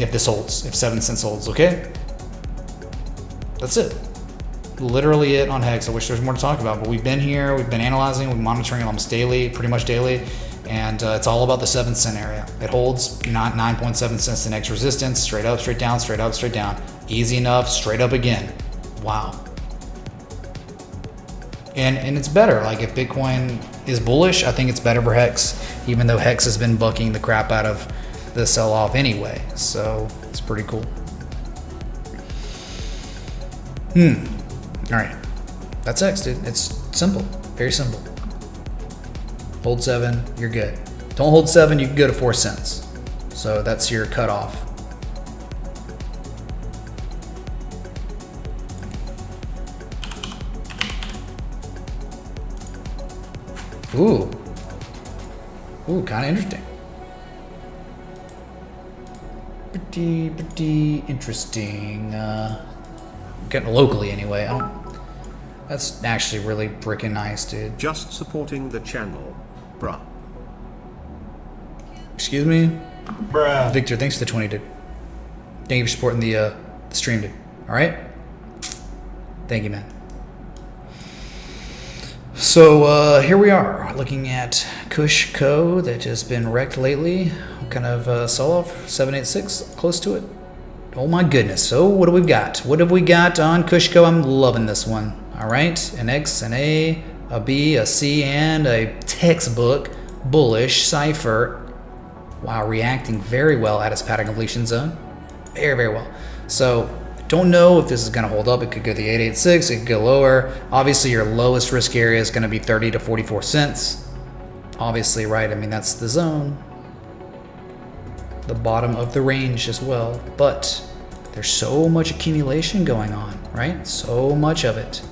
if this holds, if 7 cents holds. Okay, that's it. Literally it on Hex. I wish there's more to talk about, but we've been here, we've been analyzing, we're monitoring it almost daily, pretty much daily, and it's all about the 7 cent area. It holds not 9.7 cents the next resistance, straight up, straight down, straight up, straight down. Easy enough, straight up again. Wow. And it's better. Like if Bitcoin is bullish, I think it's better for Hex, even though Hex has been bucking the crap out of the sell-off anyway. So it's pretty cool. All right, that's Hex, dude. It's simple, very simple. Hold 7, you're good. Don't hold 7, you can go to 4 cents. So that's your cutoff. Ooh, kind of interesting. Pretty interesting. Getting locally anyway. That's actually really freaking nice, dude. Just supporting the channel, bruh. Excuse me? Bruh. Victor, thanks for the 20, dude. Thank you for supporting the stream, dude. Alright? Thank you, man. So, here we are, looking at Kush Co. that has been wrecked lately. Kind of sell-off, 786, close to it. Oh my goodness. So what do we got? What have we got on Kushco? I'm loving this one. All right, an X, an A, a B, a C, and a textbook bullish cipher. Wow, reacting very well at its pattern completion zone. Very, very well. So don't know if this is going to hold up. It could go to the 886. It could go lower. Obviously, your lowest risk area is going to be 30 to 44 cents. Obviously, right? I mean, that's the zone. The bottom of the range as well, but there's so much accumulation going on, right? So much of it.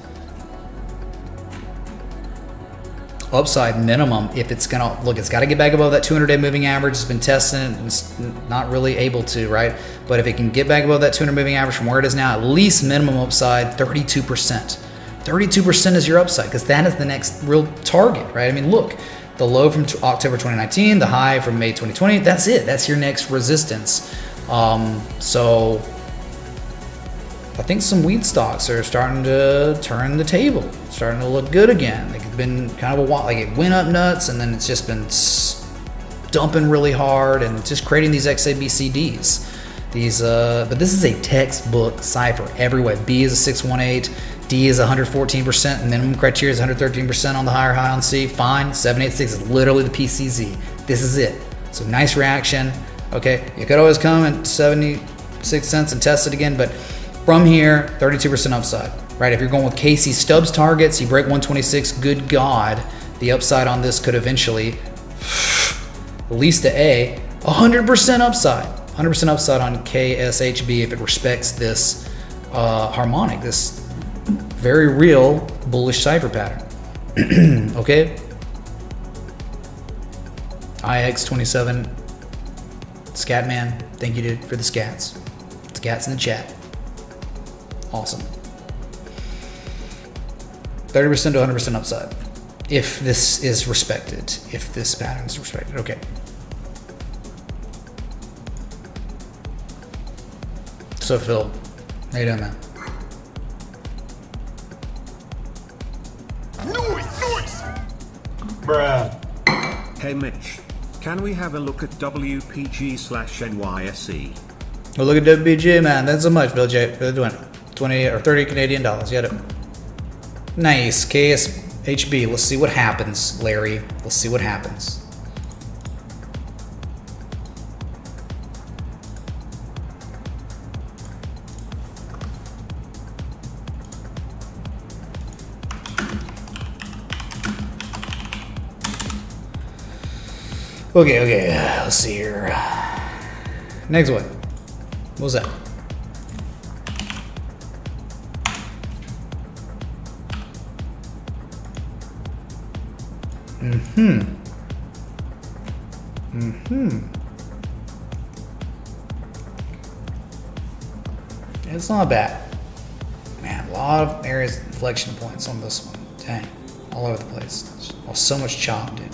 Upside minimum, if it's gonna look, it's got to get back above that 200-day moving average. It's been testing it, and it's not really able to, right? But if it can get back above that 200 moving average from where it is now, at least minimum upside 32%. 32% is your upside, because that is the next real target, right? I mean, look. The low from October 2019, the high from May 2020, that's it. That's your next resistance. So I think some wheat stocks are starting to turn the table, starting to look good again. Like it's been kind of a while, like it went up nuts and then it's just been dumping really hard and just creating these XABCDs. But this is a textbook cipher every way. B is a 618, D is 114%, and minimum criteria is 113% on the higher high on C. Fine. 786 is literally the PCZ. This is it. So nice reaction. Okay, you could always come at 76 cents and test it again, but from here, 32% upside, right? If you're going with Casey Stubbs targets, you break 126, good God, the upside on this could eventually, at least the A, 100% upside. 100% upside on KSHB if it respects this harmonic, this very real bullish cipher pattern. Okay? IX27, Scatman, thank you dude for the scats. Scats in the chat. Awesome. 30% to 100% upside. If this is respected. If this pattern is respected. Okay. So Phil, how you doing, man? Noise! Bruh. Hey Mitch, can we have a look at WPG/NYSE? Well, look at WBG, man. That's so much, Bill J. They're doing 20 or 30 Canadian dollars. You got it. Nice. KSHB. Let's see what happens, Larry. Let's see what happens. Okay. Let's see here. Next one. What was that? It's not bad. Man, a lot of areas, inflection points on this one. Dang. All over the place. Oh, so much chop, dude.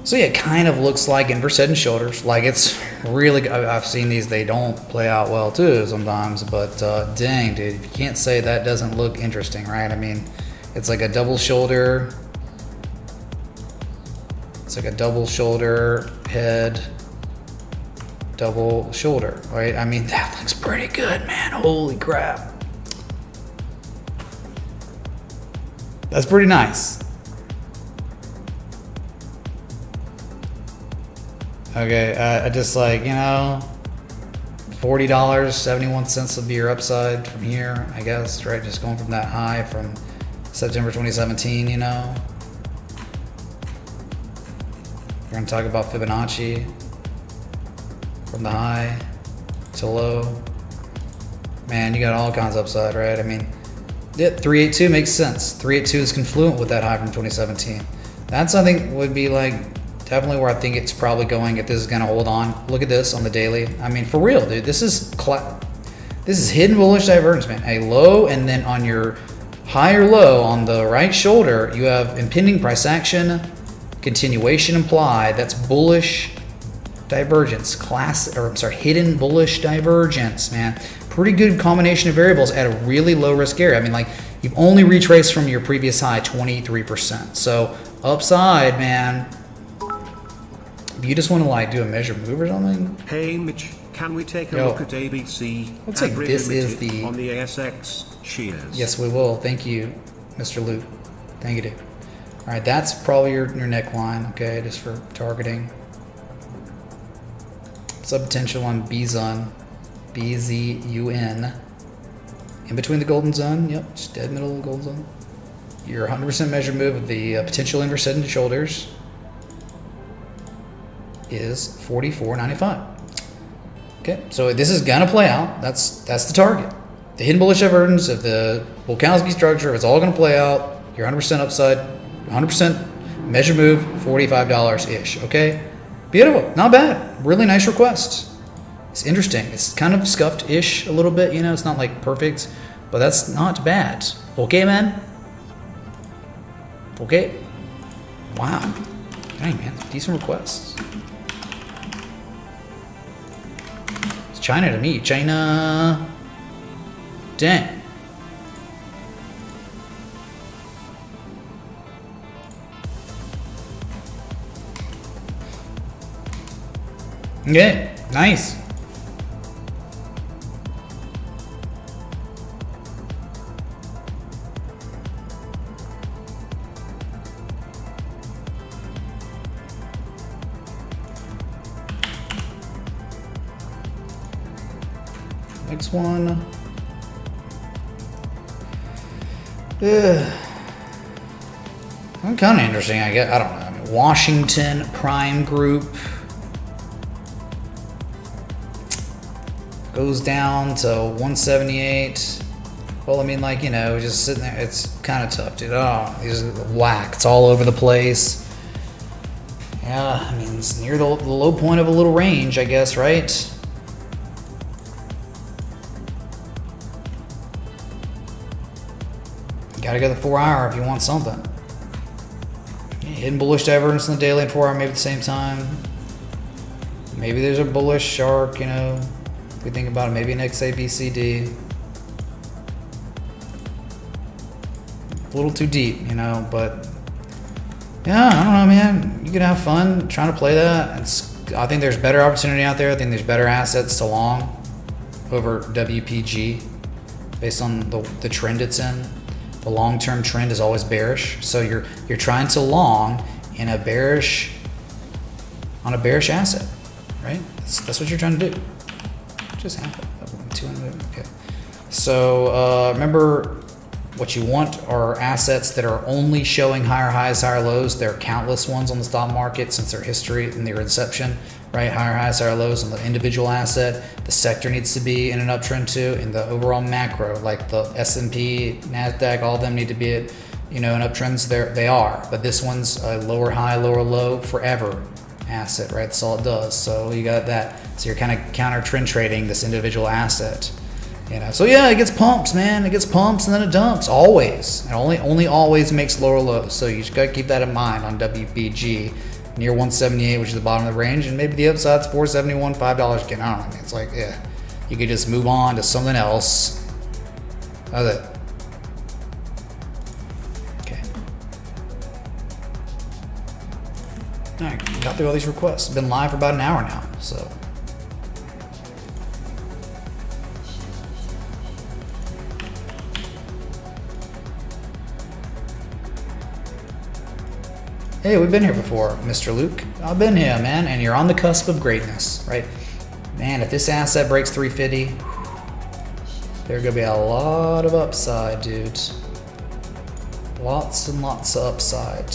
So yeah, it kind of looks like inverse head and shoulders. Like it's really, I've seen these, they don't play out well too sometimes, but dang dude, you can't say that doesn't look interesting, right? I mean, it's like a double shoulder. It's like a double shoulder, head, double shoulder, right? I mean, that looks pretty good, man. Holy crap. That's pretty nice. Okay, I just like, you know, $40.71 will be your upside from here, I guess, right? Just going from that high from September 2017, you know. We're gonna talk about Fibonacci from the high to low. Man, you got all kinds of upside, right? I mean, yeah, 382 makes sense. 382 is confluent with that high from 2017. That's, I think, would be like definitely where I think it's probably going if this is gonna hold on. Look at this on the daily. I mean, for real, dude. This is hidden bullish divergence, man. A low, and then on your higher low on the right shoulder, you have impending price action, continuation implied. That's bullish divergence. Hidden bullish divergence, man. Pretty good combination of variables at a really low risk area. I mean, like, you've only retraced from your previous high 23%. So upside, man. You just want to like do a measure move or something? Hey Mitch, can we take a look at ABC? Looks like this is the on the ASX. Cheers. Yes, we will. Thank you, Mr. Luke. Thank you, dude. All right, that's probably your neckline. Okay, just for targeting. Sub potential on BZUN, BZUN. In between the golden zone. Yep, just dead middle of the golden zone. Your 100% measure move of the potential inverse head and shoulders is 44.95. Okay, so this is gonna play out. That's the target. The hidden bullish divergence of the Volkanovsky structure, it's all gonna play out. Your 100% upside, 100% measure move, $45-ish. Okay, beautiful, not bad. Really nice request. It's interesting. It's kind of scuffed-ish a little bit. You know, it's not like perfect, but that's not bad. Okay, man. Okay. Wow. Dang, man, decent requests. China to me. China. Dang. Okay, nice. Next one. Yeah. Kind of interesting, I guess. I don't know. I mean, Washington Prime Group goes down to 178. Well, I mean, like, you know, just sitting there, it's kind of tough, dude. Oh, these are whack. It's all over the place. Yeah, I mean, it's near the low point of a little range, I guess, right? You gotta go the 4 hour if you want something. Hidden bullish divergence in the daily and 4 hour maybe at the same time. Maybe there's a bullish shark, you know, if we think about it, maybe an XABCD. A little too deep, you know, but yeah, I don't know, man. You can have fun trying to play that. I think there's better opportunity out there. I think there's better assets to long over WPG based on the trend it's in. The long-term trend is always bearish, so you're trying to long in a bearish asset, right? That's what you're trying to do. Just happened. 200. Okay. So remember, what you want are assets that are only showing higher highs, higher lows. There are countless ones on the stock market since their history and their inception, right? Higher highs, higher lows on the individual asset. The sector needs to be in an uptrend too. In the overall macro, like the S&P, NASDAQ, all of them need to be at, you know, in uptrends. They are, but this one's a lower high, lower low forever asset, right? That's all it does. So you got that. So you're kind of counter trend trading this individual asset. You know, so yeah, it gets pumps, man. It gets pumps and then it dumps. Always. It only always makes lower lows. So you just gotta keep that in mind on WPG. Near 178, which is the bottom of the range, and maybe the upside's 471, $5 again. I don't know. It's like, yeah, you could just move on to something else. That's it. Okay. All right, got through all these requests. Been live for about an hour now, so. Hey, we've been here before, Mr. Luke. I've been here, man, and you're on the cusp of greatness, right? Man, if this asset breaks 350, there's gonna be a lot of upside, dude. Lots and lots of upside.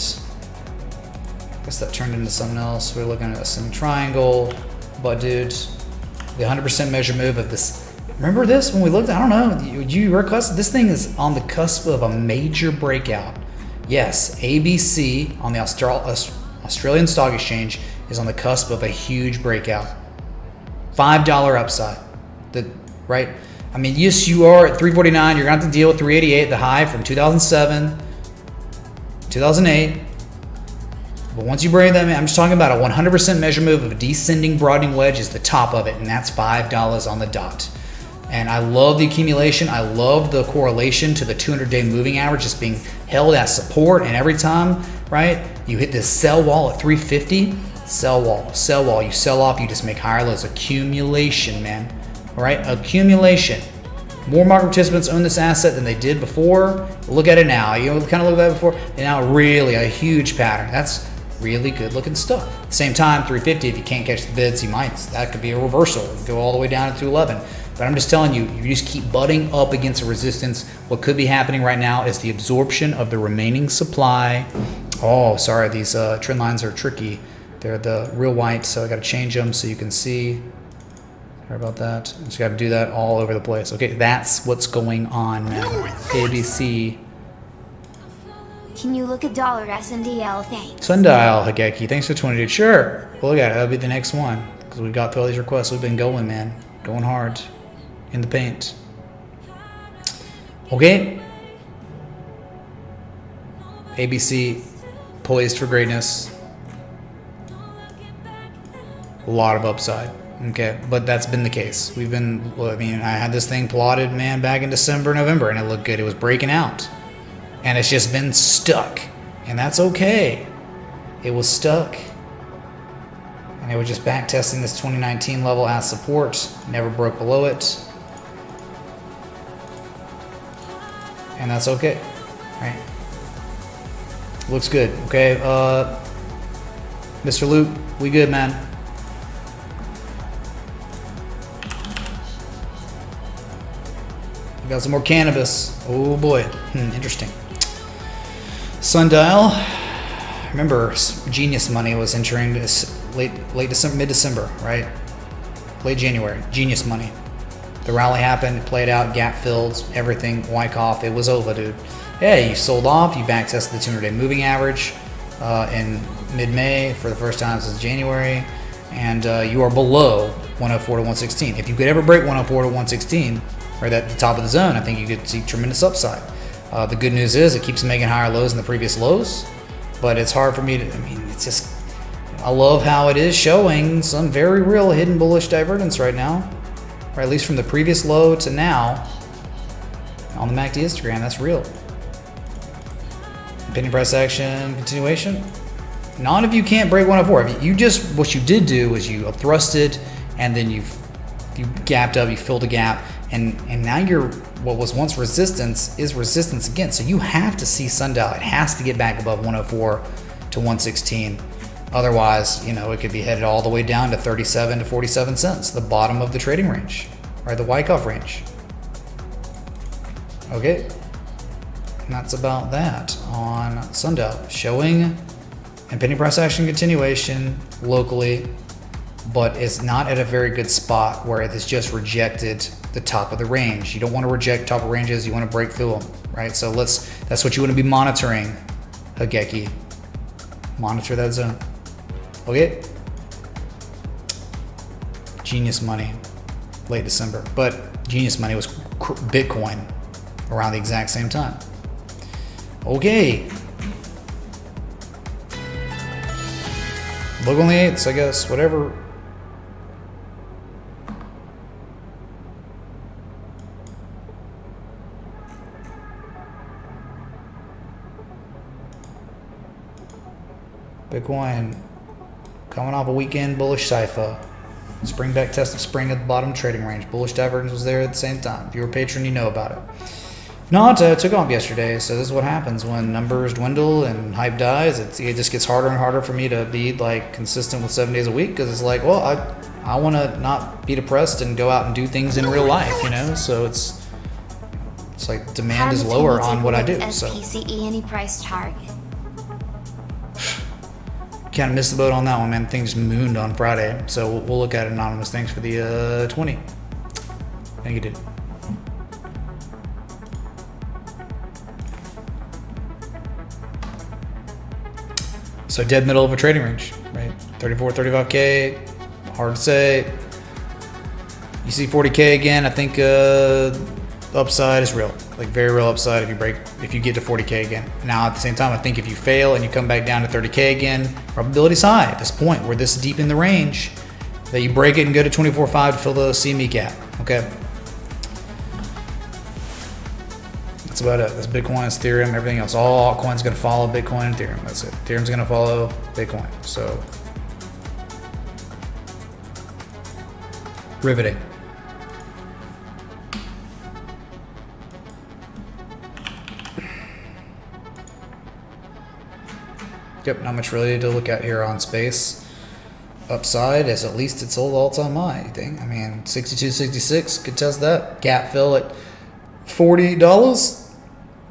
Guess that turned into something else. We're looking at a semi-triangle, but dude, the 100% measure move of this. Remember this when we looked? I don't know. You requested this thing is on the cusp of a major breakout. Yes, ABC on the Australian Stock Exchange is on the cusp of a huge breakout. $5 upside, right? I mean, yes, you are at 349. You're going to have to deal with 388, the high from 2007, 2008. But once you bring them in, I'm just talking about a 100% measure move of a descending broadening wedge is the top of it, and that's $5 on the dot. And I love the accumulation. I love the correlation to the 200-day moving average just being held as support. And every time, right, you hit this sell wall at 350, sell wall. You sell off, you just make higher lows. Accumulation, man. All right, accumulation. More market participants own this asset than they did before. Look at it now. You know, kind of look at that before. And now really a huge pattern. That's really good looking stuff. At the same time, 350, if you can't catch the bids, that could be a reversal. Go all the way down to 211. But I'm just telling you, you just keep butting up against a resistance. What could be happening right now is the absorption of the remaining supply. Oh, sorry, these trend lines are tricky. They're the real white, so I got to change them so you can see. Sorry about that. Just got to do that all over the place. Okay, that's what's going on now. ABC. Can you look at dollar SNDL? Thanks. Sundial Hageki, thanks for 20, dude. Sure. Well, look at it. That'll be the next one because we got through all these requests. We've been going, man. Going hard. In the paint. Okay. ABC poised for greatness. A lot of upside. Okay, but that's been the case. I had this thing plotted, man, back in December, November, and it looked good. It was breaking out. And it's just been stuck. And that's okay. It was stuck. And it was just back testing this 2019 level as support. Never broke below it. And that's okay, right? Looks good, okay? Mr. Luke, we good, man. got some more cannabis. Oh boy, interesting. Sundial. Remember, Genius Money was entering this late December, mid-December, right? Late January. Genius Money. The rally happened, it played out, gap filled, everything, Wyckoff, it was over, dude. Yeah, you sold off, you back tested the 200-day moving average in mid-May for the first time since January, and you are below 104 to 116. If you could ever break 104 to 116, right at the top of the zone, I think you could see tremendous upside. The good news is it keeps making higher lows than the previous lows, but it's hard for me to, I mean, it's just, I love how it is showing some very real hidden bullish divergence right now. Or at least from the previous low to now on the MACD histogram, that's real. Penny price action continuation. None of you can't break 104. You just, what you did do is you upthrusted and then you gapped up, you filled a gap, and now you're, what was once resistance is resistance again. So you have to see Sundial. It has to get back above 104 to 116. Otherwise, you know, it could be headed all the way down to 37 to 47 cents, the bottom of the trading range, or the Wyckoff range. Okay, and that's about that on Sundial. Showing impending price action continuation locally, but it's not at a very good spot where it has just rejected the top of the range. You don't want to reject top of ranges, you want to break through them, right? So that's what you want to be monitoring, Hageki. Monitor that zone. Okay. Genius Money, late December, but Genius Money was Bitcoin around the exact same time. Okay. Look on the 8s, I guess, whatever. Bitcoin coming off a weekend bullish cipher. Spring back test of spring at the bottom trading range. Bullish divergence was there at the same time. If you're a patron, you know about it. If not, it took off yesterday. So this is what happens when numbers dwindle and hype dies. It just gets harder and harder for me to be like consistent with 7 days a week, because it's like, well, I want to not be depressed and go out and do things in real life, you know. So it's like demand is lower on what I do. So SPCE any price target. kind of missed the boat on that one, man. Things mooned on Friday, so we'll look at it anonymous. Thanks for the 20. Thank you, dude. So dead middle of a trading range, right? 34, 35K, hard to say. You see 40K again, I think upside is real, like very real upside if you get to 40K again. Now at the same time, I think if you fail and you come back down to 30K again, probability's high at this point. We're this deep in the range that you break it and go to 24.5 to fill the CME gap, okay? That's about it. That's Bitcoin, it's Ethereum, everything else. All altcoins gonna follow Bitcoin and Ethereum. That's it. Ethereum's gonna follow Bitcoin. So riveting. Yep, not much really to look at here on space. Upside is at least its old all-time high, you think? I mean, 62.66 could test that. Gap fill at $40.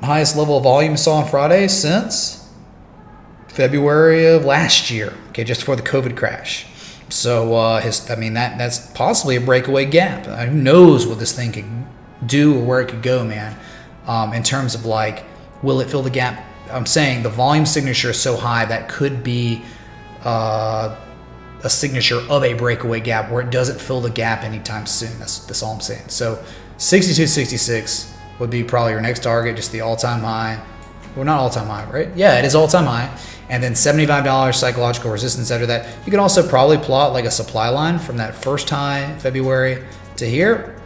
Highest level of volume saw on Friday since February of last year. Okay, just before the COVID crash. So that's possibly a breakaway gap. Who knows what this thing could do or where it could go, man? In terms of like, will it fill the gap? I'm saying the volume signature is so high that could be a signature of a breakaway gap where it doesn't fill the gap anytime soon. That's all I'm saying. So 62.66 would be probably your next target, just the all-time high. Well, not all-time high, right? Yeah, it is all-time high. And then $75 psychological resistance after that. You can also probably plot like a supply line from that first high, February, to here.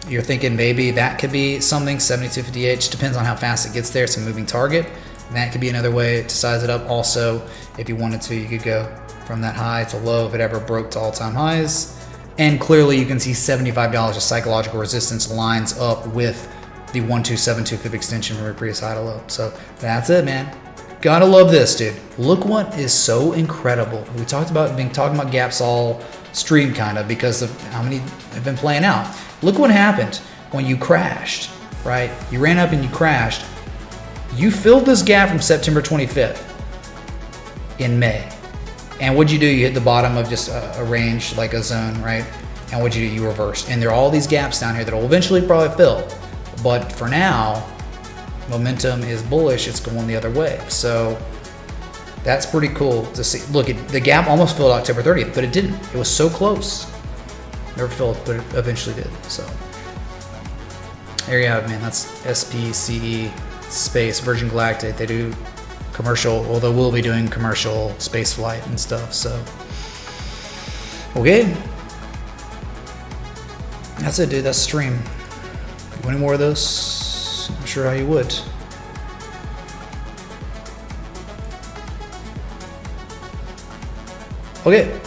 You're thinking maybe that could be something, 72.58, just depends on how fast it gets there. It's a moving target. And that could be another way to size it up. Also, if you wanted to, you could go from that high to low if it ever broke to all-time highs. And clearly you can see $75 of psychological resistance lines up with the 1272 fib extension from your previous high to low. So that's it, man. Gotta love this, dude. Look what is so incredible. We talked about talking about gaps all stream kind of because of how many have been playing out. Look what happened. when you crashed, right? You ran up and you crashed. You filled this gap from September 25th in May. And what'd you do? You hit the bottom of just a range, like a zone, right? And what'd you do? You reversed. And there are all these gaps down here that will eventually probably fill. But for now, momentum is bullish. It's going the other way. So that's pretty cool to see. Look, the gap almost filled October 30th, but it didn't. It was so close. Never filled, but it eventually did. So there you have it, man. That's SPCE space, Virgin Galactic. They do commercial, although we'll be doing commercial space flight and stuff. So okay, that's it, dude. That's stream. You want any more of this? I'm not sure how you would. Okay,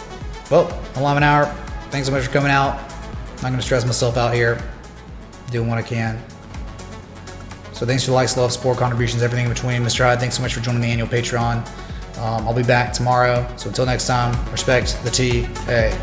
well, a live an hour. Thanks so much for coming out. I'm not going to stress myself out here. Doing what I can. So thanks for the likes, love, support, contributions, everything in between. Mr. Hyde, thanks so much for joining the annual Patreon. I'll be back tomorrow. So until next time, respect the T. Hey.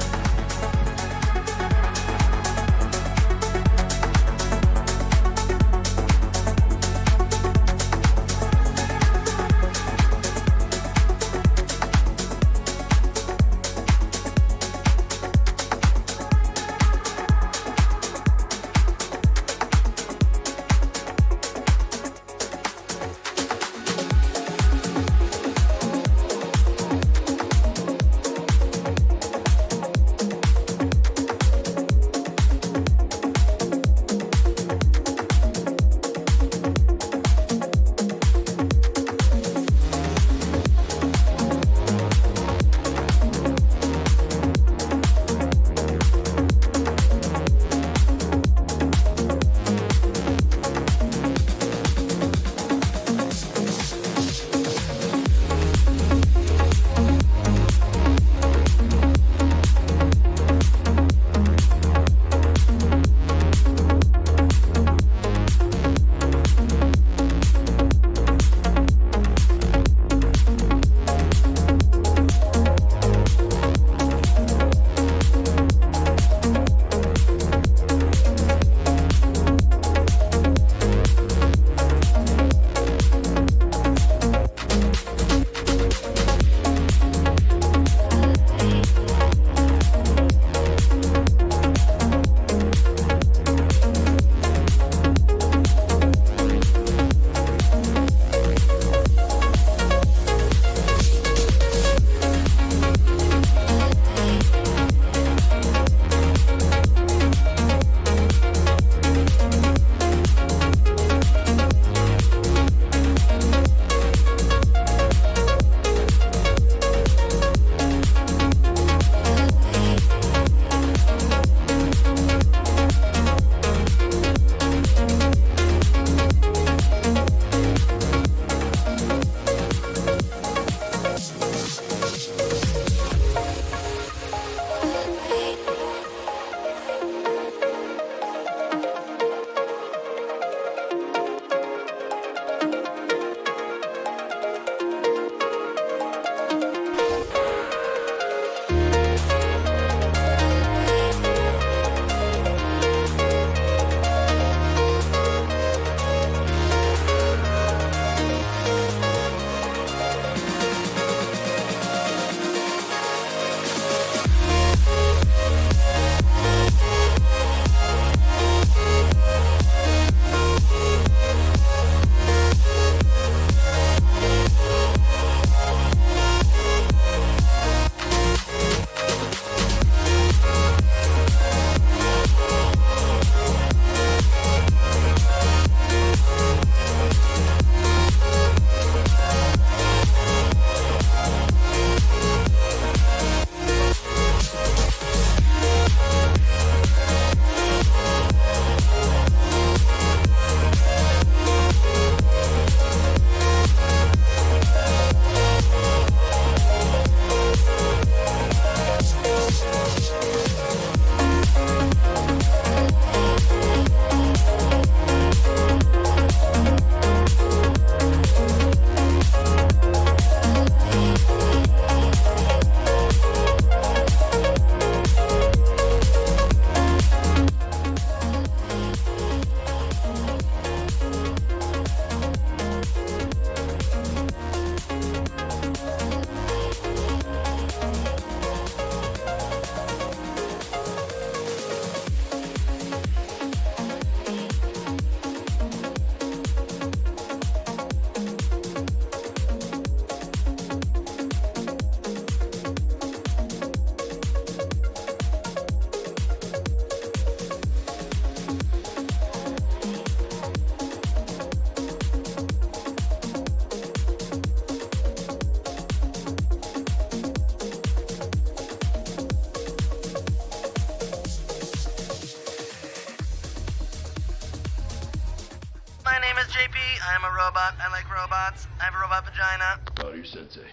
I'm a robot. I like robots. I have a robot vagina. Bow to your sensei.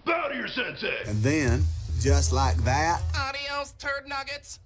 Bow to your sensei! And then, just like that, Adios, turd nuggets.